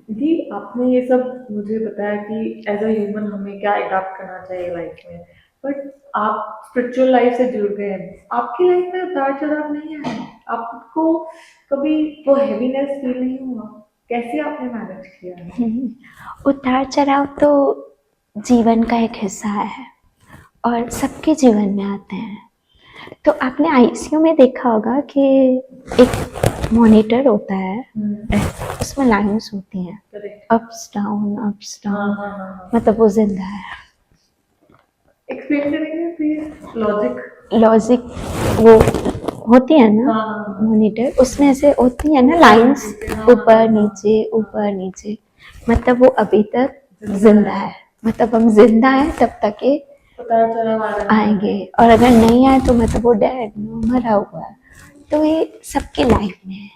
जी, आपने ये सब मुझे बताया कि एज अ ह्यूमन हमें क्या अडॉप्ट करना चाहिए लाइफ में, बट आप स्पिरिचुअल लाइफ से जुड़ गए हैं, आपकी लाइफ में उतार चढ़ाव नहीं है? आपको कभी वो हैवीनेस फील नहीं हुआ? कैसे आपने मैनेज किया? उतार चढ़ाव तो जीवन का एक हिस्सा है और सबके जीवन में आते हैं। तो आपने आईसीयू में देखा होगा कि एक मॉनिटर होता है, उसमें लाइंस होती हैं, अप्स डाउन, मतलब वो जिंदा है। एक्सप्लेन करेंगे प्लीज? लॉजिक वो होती है ना, मॉनिटर, उसमें ऐसे होती है ना लाइंस, ऊपर नीचे, मतलब वो अभी तक जिंदा है। मतलब हम जिंदा हैं तब तक ये आएंगे, और अगर नहीं आए तो मतलब वो डेड, मरा हुआ है। तो ये सबकी लाइफ में है,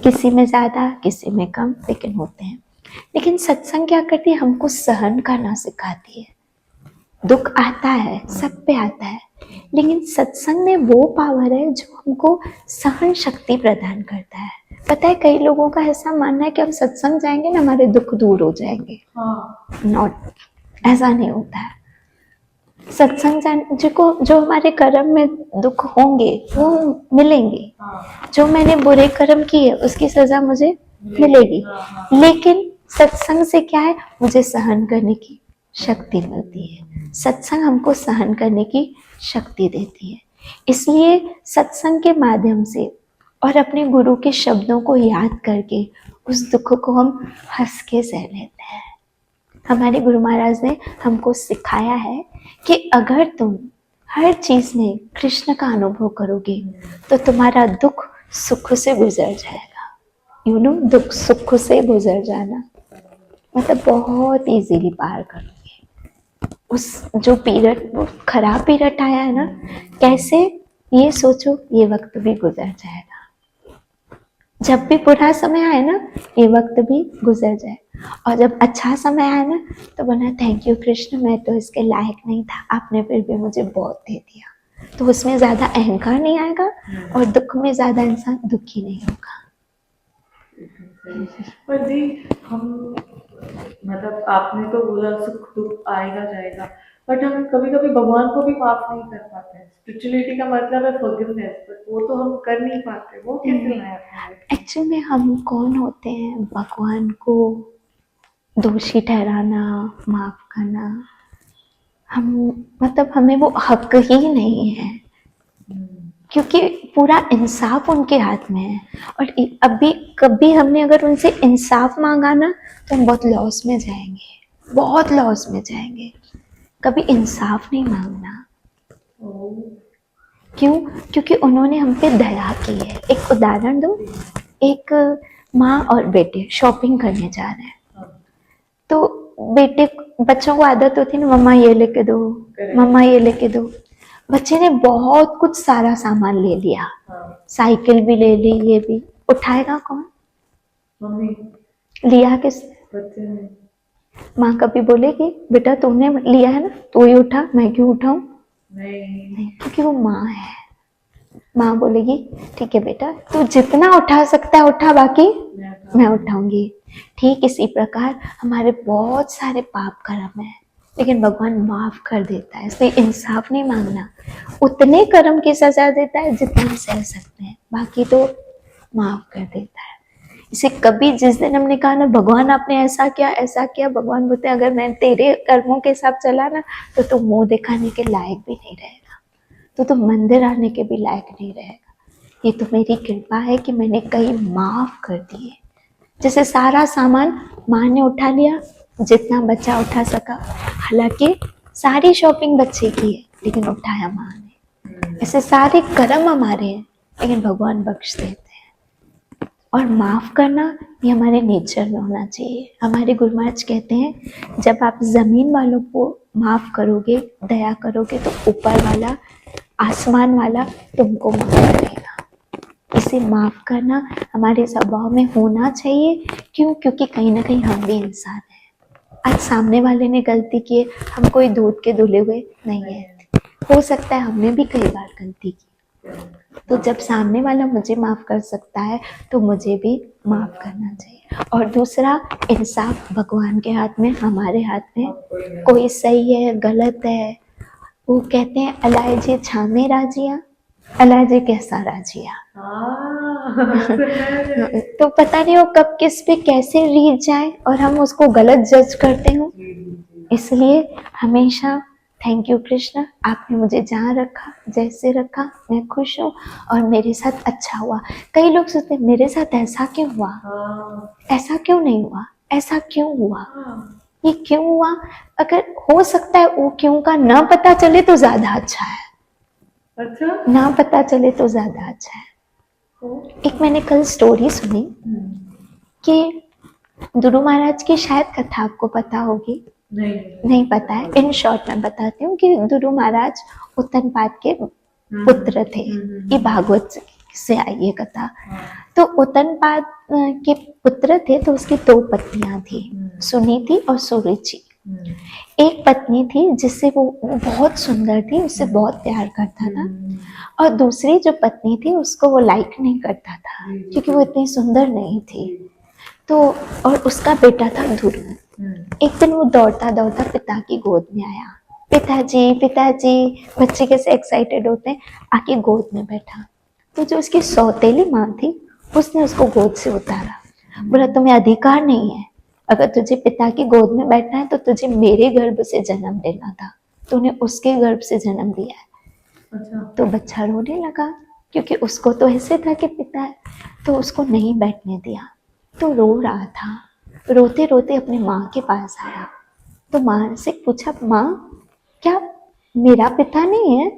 किसी में ज्यादा किसी में कम, लेकिन होते हैं। लेकिन सत्संग क्या करती है, हमको सहन करना सिखाती है। दुख आता है, सब पे आता है, लेकिन सत्संग में वो पावर है जो हमको सहन शक्ति प्रदान करता है। पता है, कई लोगों का ऐसा मानना है कि हम सत्संग जाएंगे ना हमारे दुख दूर हो जाएंगे। नॉट, ऐसा नहीं होता है। सत्संग जो हमारे कर्म में दुख होंगे वो मिलेंगे। हाँ जो मैंने बुरे कर्म किए उसकी सजा मुझे मिलेगी। हाँ लेकिन सत्संग से क्या है, मुझे सहन करने की शक्ति मिलती है। सत्संग हमको सहन करने की शक्ति देती है। इसलिए सत्संग के माध्यम से और अपने गुरु के शब्दों को याद करके उस दुख को हम हंस के सह लेते हैं। हमारे गुरु महाराज ने हमको सिखाया है कि अगर तुम हर चीज में कृष्ण का अनुभव करोगे तो तुम्हारा दुख सुख से गुजर जाएगा। यू नो, दुख सुख से गुजर जाना मतलब बहुत इजीली पार करोगे उस जो पीरियड, वो खराब पीरियड आया है ना, कैसे, ये सोचो ये वक्त भी गुजर जाएगा। जब भी बुरा समय आए ना, ये वक्त भी गुजर जाए, और जब अच्छा समय आए ना तो बोलना थैंक यू कृष्ण, मैं तो इसके लायक नहीं था, आपने फिर भी मुझे बहुत दे दिया। तो उसमें ज्यादा अहंकार नहीं आएगा और दुख में ज्यादा इंसान दुखी नहीं होगा। पर दी, हम मतलब आपने तो बोला सुख दुख आएगा जाएगा, बट हम कभी कभी भगवान को भी माफ नहीं कर पाते हैं। स्पिरिचुअलिटी का मतलब है फॉरगिवनेस, बट वो तो हम कर नहीं पाते। वो कैसे लाए अपने लाइफ में? एक्चुअली में हम कौन होते हैं भगवान को दोषी ठहराना, माफ करना? हम मतलब हमें वो हक ही नहीं है, क्योंकि पूरा इंसाफ उनके हाथ में है। और अभी कभी हमने अगर उनसे इंसाफ मांगा ना तो हम बहुत लॉस में जाएंगे, बहुत लॉस में जाएंगे। कभी इंसाफ नहीं मांगना। क्यों? क्योंकि उन्होंने हम पे दया की है। एक उदाहरण दो, एक माँ और बेटे शॉपिंग करने जा रहे हैं, तो बेटे, बच्चों को आदत होती है ना, मम्मा ये लेके दो, मम्मा ये लेके दो। बच्चे ने बहुत कुछ सारा सामान ले लिया, साइकिल भी ले ली, ये भी। उठाएगा कौन? मम्मी। लिया किस? बच्चे ने। माँ कभी बोलेगी बेटा तूने लिया है ना, तू ही उठा, मैं क्यों उठाऊं? नहीं, क्योंकि वो माँ है। माँ बोलेगी ठीक है बेटा, तू जितना उठा सकता है उठा, बाकी मैं उठाऊंगी। ठीक इसी प्रकार हमारे बहुत सारे पाप कर्म है, लेकिन भगवान माफ कर देता है। इसलिए इंसाफ नहीं मांगना। उतने कर्म की सजा देता है जितना हम सह सकते हैं, बाकी तो माफ कर देता है। इसे कभी, जिस दिन हमने कहा ना भगवान आपने ऐसा किया ऐसा किया, भगवान बोलते हैं अगर मैं तेरे कर्मों के साथ चला ना तो तू मुंह दिखाने के लायक भी नहीं रहेगा, तो मंदिर आने के भी लायक नहीं रहेगा। ये तो मेरी कृपा है कि मैंने कई माफ कर दिए। जैसे सारा सामान माँ ने उठा लिया, जितना बच्चा उठा सका। हालांकि सारी शॉपिंग बच्चे की है, लेकिन उठाया माँ ने। ऐसे सारे कर्म हमारे हैं, लेकिन भगवान बख्श देते हैं। और माफ करना ये हमारे नेचर में होना चाहिए। हमारे गुरु महाराज कहते हैं जब आप जमीन वालों को माफ करोगे, दया करोगे, तो ऊपर वाला, आसमान वाला तुमको माफ करेगा। इसे माफ करना हमारे स्वभाव में होना चाहिए। क्यों? क्योंकि कहीं ना कहीं हम भी इंसान हैं। आज सामने वाले ने गलती की है, हम कोई दूध के धुले हुए नहीं है। हो सकता है हमने भी कई बार गलती की, तो जब सामने वाला मुझे माफ कर सकता है तो मुझे भी माफ करना चाहिए। और दूसरा, इंसाफ भगवान के हाथ में, हमारे हाथ में। कोई सही है गलत है, वो कहते हैं अलाए जी छामे राजिया, अलाए जी कैसा राजिया। तो पता नहीं वो कब किस पे कैसे रीत जाए और हम उसको गलत जज करते हो। इसलिए हमेशा थैंक यू कृष्ण, आपने मुझे जहाँ रखा, जैसे रखा, मैं खुश हूँ और मेरे साथ अच्छा हुआ। कई लोग सोचते हैं मेरे साथ ऐसा क्यों हुआ, ऐसा क्यों नहीं हुआ, ऐसा क्यों हुआ, ये क्यों हुआ। अगर हो सकता है वो क्यों का ना पता चले तो ज्यादा अच्छा है। अच्छा, ना पता चले तो ज्यादा अच्छा है। एक मैंने कल स्टोरी सुनी कि गुरु महाराज की शायद कथा आपको पता होगी, नहीं पता है। इन शॉर्ट में बताती हूँ कि गुरु महाराज उत्तनपाद के पुत्र थे। ये भागवत से आई ये कथा। तो उत्तनपाद के पुत्र थे, तो उसकी दो पत्नियां थी, सुनीति और सुरुचि। एक पत्नी थी जिससे वो बहुत सुंदर थी, उससे बहुत प्यार करता था, और दूसरी जो पत्नी थी उसको वो लाइक नहीं करता था क्योंकि वो इतनी सुंदर नहीं थी। तो और उसका बेटा था ध्रुव। एक दिन वो दौड़ता दौड़ता पिता की गोद में आया पिताजी पिताजी, बच्चे कैसे एक्साइटेड होते हैं, आके गोद में बैठा। तो जो उसकी सौतेली माँ थी उसने उसको गोद से उतारा, बोला तुम्हें अधिकार नहीं है, अगर तुझे पिता की गोद में बैठना है तो तुझे मेरे गर्भ से जन्म लेना था, तूने उसके गर्भ से जन्म लिया है। अच्छा। तो बच्चा रोने लगा क्योंकि उसको तो ऐसे था कि पिता है, तो उसको नहीं बैठने दिया। तो रो रहा था, रोते रोते अपनी माँ के पास आया। तो माँ से पूछा, माँ क्या मेरा पिता नहीं है?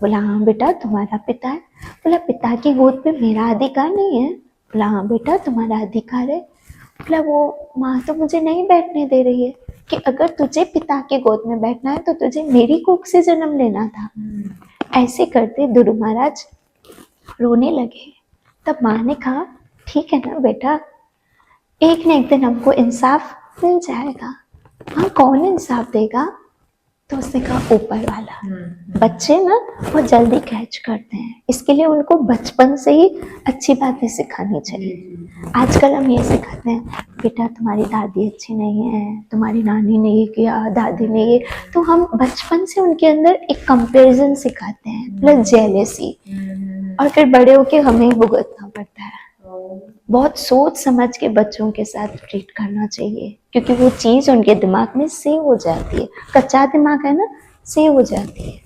बोला हाँ बेटा तुम्हारा पिता है। बोला पिता की गोद पे मेरा अधिकार नहीं है? बोला हाँ बेटा तुम्हारा अधिकार है। बोला वो माँ तो मुझे नहीं बैठने दे रही है, कि अगर तुझे पिता की गोद में बैठना है तो तुझे मेरी कोख से जन्म लेना था। ऐसे करते ध्रुव महाराज रोने लगे। तब माँ ने कहा ठीक है ना बेटा, एक न एक दिन हमको इंसाफ मिल जाएगा। हाँ कौन इंसाफ देगा? तो उसने कहा ऊपर वाला। बच्चे ना बहुत जल्दी कैच करते हैं, इसके लिए उनको बचपन से ही अच्छी बातें सिखानी चाहिए। आजकल हम ये सिखाते हैं, बेटा तुम्हारी दादी अच्छी नहीं है, तुम्हारी नानी ने ये किया, दादी ने ये, तो हम बचपन से उनके अंदर एक कंपैरिजन सिखाते हैं प्लस जेलेसी, और फिर बड़े होके हमें ही भुगतना पड़ता है। बहुत सोच समझ के बच्चों के साथ ट्रीट करना चाहिए, क्योंकि वो चीज़ उनके दिमाग में सेव हो जाती है। कच्चा दिमाग है ना, सेव हो जाती है।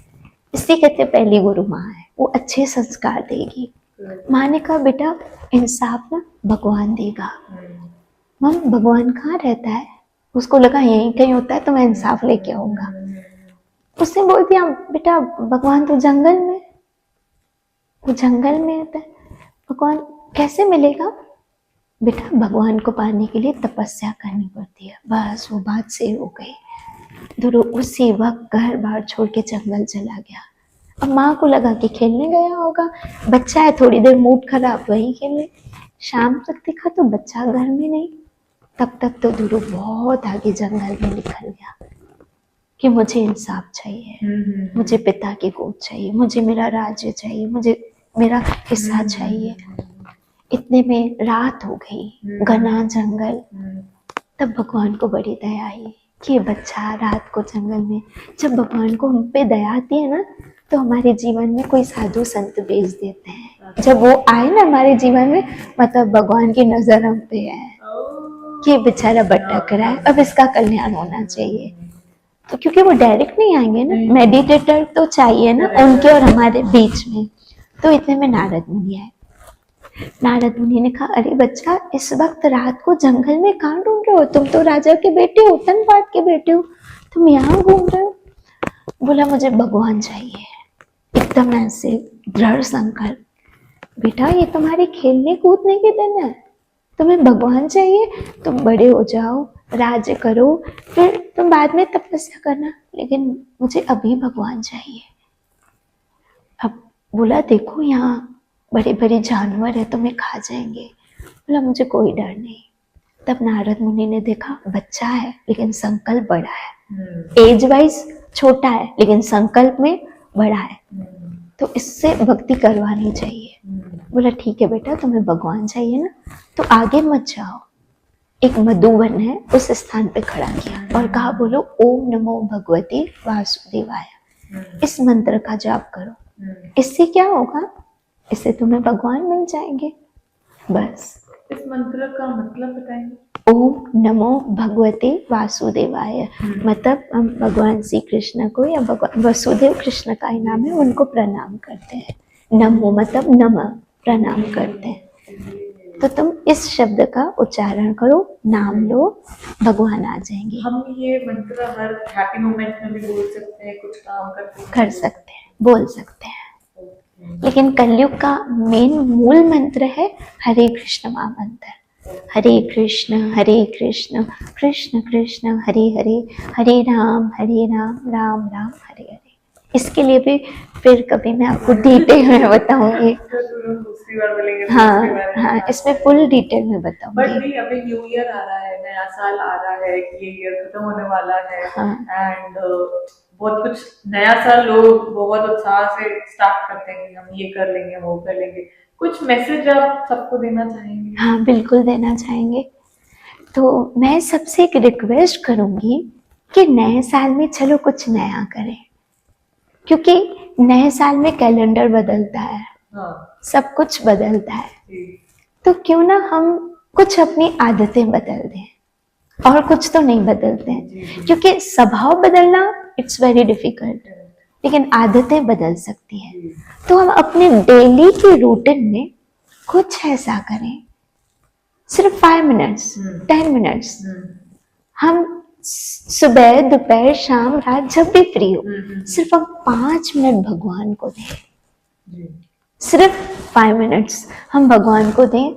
इसलिए कहते हैं पहली गुरु माँ है, वो अच्छे संस्कार देगी। माँ ने कहा बेटा इंसाफ ना भगवान देगा। माँ भगवान कहाँ रहता है? उसको लगा यहीं कहीं होता है तो मैं इंसाफ लेके आऊंगा। उसने बोल दिया बेटा भगवान तो जंगल में, वो जंगल में होता है, भगवान कैसे मिलेगा? बेटा भगवान को पाने के लिए तपस्या करनी पड़ती है। बस वो बात से हो गई। ध्रुव उसी वक्त घर बार छोड़ के जंगल चला गया। अब माँ को लगा कि खेलने गया होगा, बच्चा है थोड़ी देर मूड खराब वहीं खेलने। शाम तक देखा तो बच्चा घर में नहीं। तब तक तो ध्रुव बहुत आगे जंगल में निकल गया कि मुझे इंसाफ चाहिए, मुझे पिता की गोद चाहिए, मुझे मेरा राज्य चाहिए, मुझे मेरा हिस्सा चाहिए। इतने में रात हो गई, घना जंगल। तब भगवान को बड़ी दया आई कि ये बच्चा रात को जंगल में, जब भगवान को हम पे दया आती है ना, तो हमारे जीवन में कोई साधु संत भेज देते हैं। जब वो आए ना हमारे जीवन में, मतलब भगवान की नजर हम पे है कि ये बेचारा भटक रहा है, अब इसका कल्याण होना चाहिए। तो क्योंकि वो डायरेक्ट नहीं आएंगे ना, मेडिटेटर तो चाहिए ना उनके और हमारे बीच में। तो इतने में नारद मुनि आए। नारद मुनि ने कहा अरे बच्चा इस वक्त रात को जंगल में कहाँ ढूंढ रहे हो? तुम तो राजा के बेटे हो, तनपाट के बेटे हो, तुम यहाँ घूम रहे हो। बोला मुझे भगवान चाहिए। एकदम ऐसे दृढ़ संकल्प, बेटा ये तुम्हारे खेलने कूदने के दिन है, तुम्हें भगवान चाहिए, तुम बड़े हो जाओ, राज्य करो, फिर तुम बाद में तपस्या करना, लेकिन मुझे अभी भगवान चाहिए। अब बोला देखो यहाँ बड़े बड़े जानवर है, तुम्हें खा जाएंगे। बोला मुझे कोई डर नहीं। तब नारद मुनि ने देखा बच्चा है लेकिन संकल्प बड़ा है, एज वाइज छोटा है लेकिन संकल्प में बड़ा है, तो इससे भक्ति करवानी चाहिए। बोला ठीक है बेटा तुम्हें भगवान चाहिए ना, तो आगे मत जाओ। एक मधुवन है उस स्थान पे खड़ा किया और कहा बोलो ओम नमो भगवते वासुदेवाय। इस मंत्र का जाप करो, इससे क्या होगा? इससे तुम्हें भगवान मिल जाएंगे। बस इस मंत्र का मतलब बताएंगे? ओम नमो भगवते वासुदेवाय, मतलब हम भगवान श्री कृष्ण को या भगवान वसुदेव कृष्ण का ही नाम है, उनको प्रणाम करते हैं। नमो मतलब नमः, प्रणाम करते हैं। तो तुम इस शब्द का उच्चारण करो, नाम लो, भगवान आ जाएंगे। हम ये मंत्र हर हैप्पी मोमेंट में भी बोल सकते हैं, कुछ काम करते कर सकते हैं, बोल सकते हैं, लेकिन कलयुग का मेन मूल मंत्र है हरे कृष्ण महामंत्र। हरे कृष्ण कृष्ण कृष्ण हरे हरे, हरे राम राम राम हरे हरे। इसके लिए भी फिर कभी मैं आपको डिटेल में बताऊंगी। दूसरी बार बोलेंगे। हाँ, इसमें फुल डिटेल में बताऊंगी। बट नहीं, अभी न्यू ईयर आ रहा है, नया साल आ रहा है, ये ईयर खत्म होने वाला है। एंड बहुत कुछ नया साल लोग बहुत उत्साह से स्टार्ट करते हैं कि हम ये कर लेंगे, वो कर लेंगे। कुछ मैसेज आप सबको देना चाहेंगे? हाँ बिल्कुल देना चाहेंगे। तो मैं सबसे एक रिक्वेस्ट करूंगी कि नए साल में चलो कुछ नया करें, क्योंकि नए साल में कैलेंडर बदलता है, हाँ सब कुछ बदलता है, जी तो क्यों ना हम कुछ अपनी आदतें बदल दें, और कुछ तो नहीं बदलते हैं, जी क्योंकि स्वभाव बदलना इट्स वेरी डिफिकल्ट, लेकिन आदतें बदल सकती हैं। जी तो हम अपने डेली के रूटीन में कुछ ऐसा करें, सिर्फ 5 मिनट्स, 10 मिनट्स, हम सुबह दोपहर शाम रात जब भी फ्री हो, सिर्फ हम 5 मिनट भगवान को दें, जी सिर्फ 5 मिनट्स हम भगवान को दें,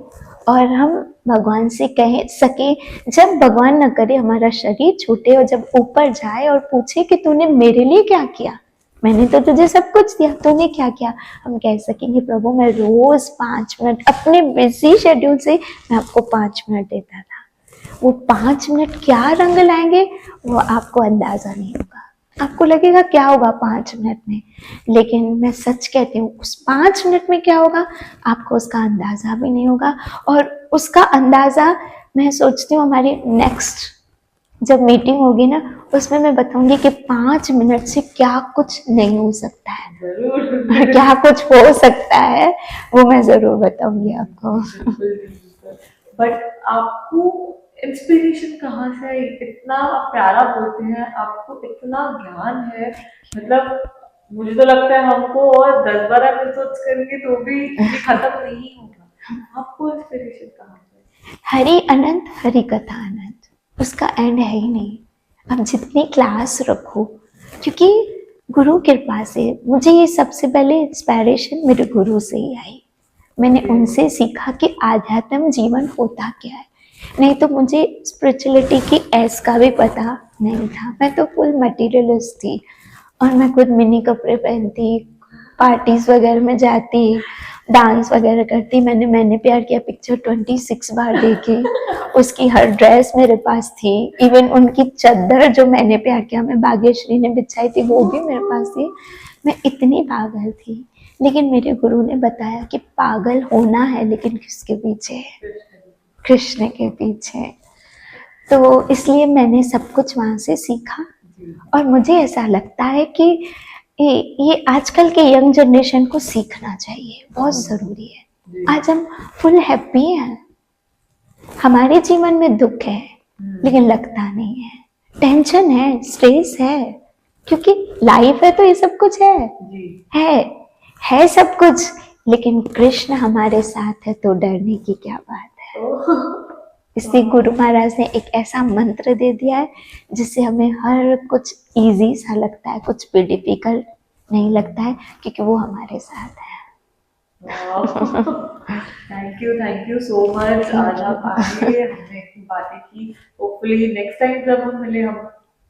और हम भगवान से कह सके, जब भगवान न करे हमारा शरीर छूटे और जब ऊपर जाए और पूछे कि तूने मेरे लिए क्या किया, मैंने तो तुझे सब कुछ दिया, तूने क्या किया, हम कह सकेंगे प्रभु मैं रोज 5 मिनट अपने बिजी शेड्यूल से मैं आपको 5 मिनट देता था। वो 5 मिनट क्या रंग लाएंगे वो आपको अंदाजा नहीं होगा, आपको लगेगा क्या होगा 5 मिनट में, लेकिन मैं सच कहती हूँ उस 5 मिनट में क्या होगा आपको उसका अंदाजा भी नहीं होगा। और उसका अंदाजा मैं सोचती हूँ हमारी नेक्स्ट जब मीटिंग होगी ना, उसमें मैं बताऊंगी कि 5 मिनट से क्या कुछ नहीं हो सकता है, जरूर क्या कुछ हो सकता है, वो मैं जरूर बताऊंगी आपको। बट आपको इंस्पिरेशन कहाँ से आई? इतना प्यारा बोलते हैं, आपको इतना ज्ञान है, मतलब मुझे तो लगता है हमको और 10-12 एपिसोड्स करेंगे तो भी ये खत्म नहीं होगा। आपको इंस्पिरेशन कहाँ से? हरि अनंत, हरि कथा अनंत, उसका एंड है ही नहीं। अब जितनी क्लास रखो, क्योंकि गुरु कृपा से मुझे ये सबसे पहले इंस्पायरेशन मेरे गुरु से ही आई। मैंने उनसे सीखा कि आध्यात्म जीवन होता क्या है, नहीं तो मुझे स्पिरिचुअलिटी की एस का भी पता नहीं था, मैं तो फुल मटेरियलिस्ट थी, और मैं खुद मिनी कपड़े पहनती, पार्टीज वगैरह में जाती, डांस वगैरह करती। मैंने प्यार किया पिक्चर 26 बार देखी, उसकी हर ड्रेस मेरे पास थी, इवन उनकी चादर जो मैंने प्यार किया मैं भाग्यश्री ने बिछाई थी वो भी मेरे पास थी। मैं इतनी पागल थी, लेकिन मेरे गुरु ने बताया कि पागल होना है लेकिन किसके पीछे, कृष्ण के पीछे। तो इसलिए मैंने सब कुछ वहां से सीखा, और मुझे ऐसा लगता है कि ये आजकल के यंग जनरेशन को सीखना चाहिए, बहुत ज़रूरी है। आज हम फुल हैप्पी हैं, हमारे जीवन में दुख है लेकिन लगता नहीं है, टेंशन है, स्ट्रेस है, क्योंकि लाइफ है तो ये सब कुछ है सब कुछ, लेकिन कृष्ण हमारे साथ है तो डरने की क्या बात है। इसलिए गुरु महाराज ने एक ऐसा मंत्र दे दिया है जिससे हमें हर कुछ इजी सा लगता है, कुछ भी डिफिकल्ट नहीं लगता है, क्योंकि वो हमारे साथ है। Thank you so much. आज आप आए, हमने इतनी बातें की। होपफुली नेक्स्ट टाइम जब हम मिले, हम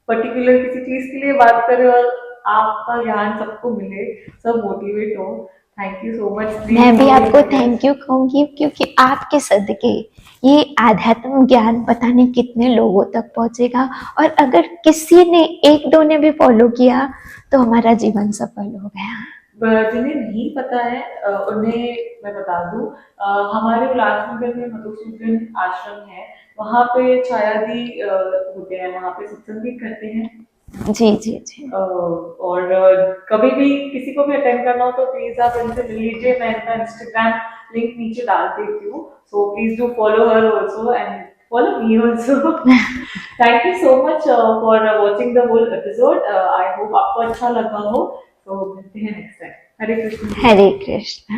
पर्टिकुलर किसी चीज के लिए बात करें और आपका ज्ञान सबको मिले, सब मोटिवेट हो। Thank you so much. मैं भी आपको थैंक यू कहूंगी, क्योंकि आपके सदके ये आध्यात्म ज्ञान पता नहीं कितने लोगों तक पहुंचेगा, और अगर किसी ने एक दो ने भी फॉलो किया तो हमारा जीवन सफल हो गया। जिन्हें नहीं पता है उन्हें मैं बता दूं, हमारे उल्लासनगर में मधुसूदन आश्रम है, वहाँ पे छाया दी होते हैं, वहाँ पे सत्संग भी करते हैं। जी जी जी। और कभी भी किसी को भी अटेंड करना हो तो प्लीज आप इनसे मिल लीजिए। मैं इनका इंस्टाग्राम लिंक नीचे डाल देती हूँ, so please do follow her also and follow me also. Thank you so much for watching the whole episode. I hope आपको अच्छा लगा हो। तो मिलते हैं नेक्स्ट टाइम। हरे कृष्ण। हरे कृष्ण।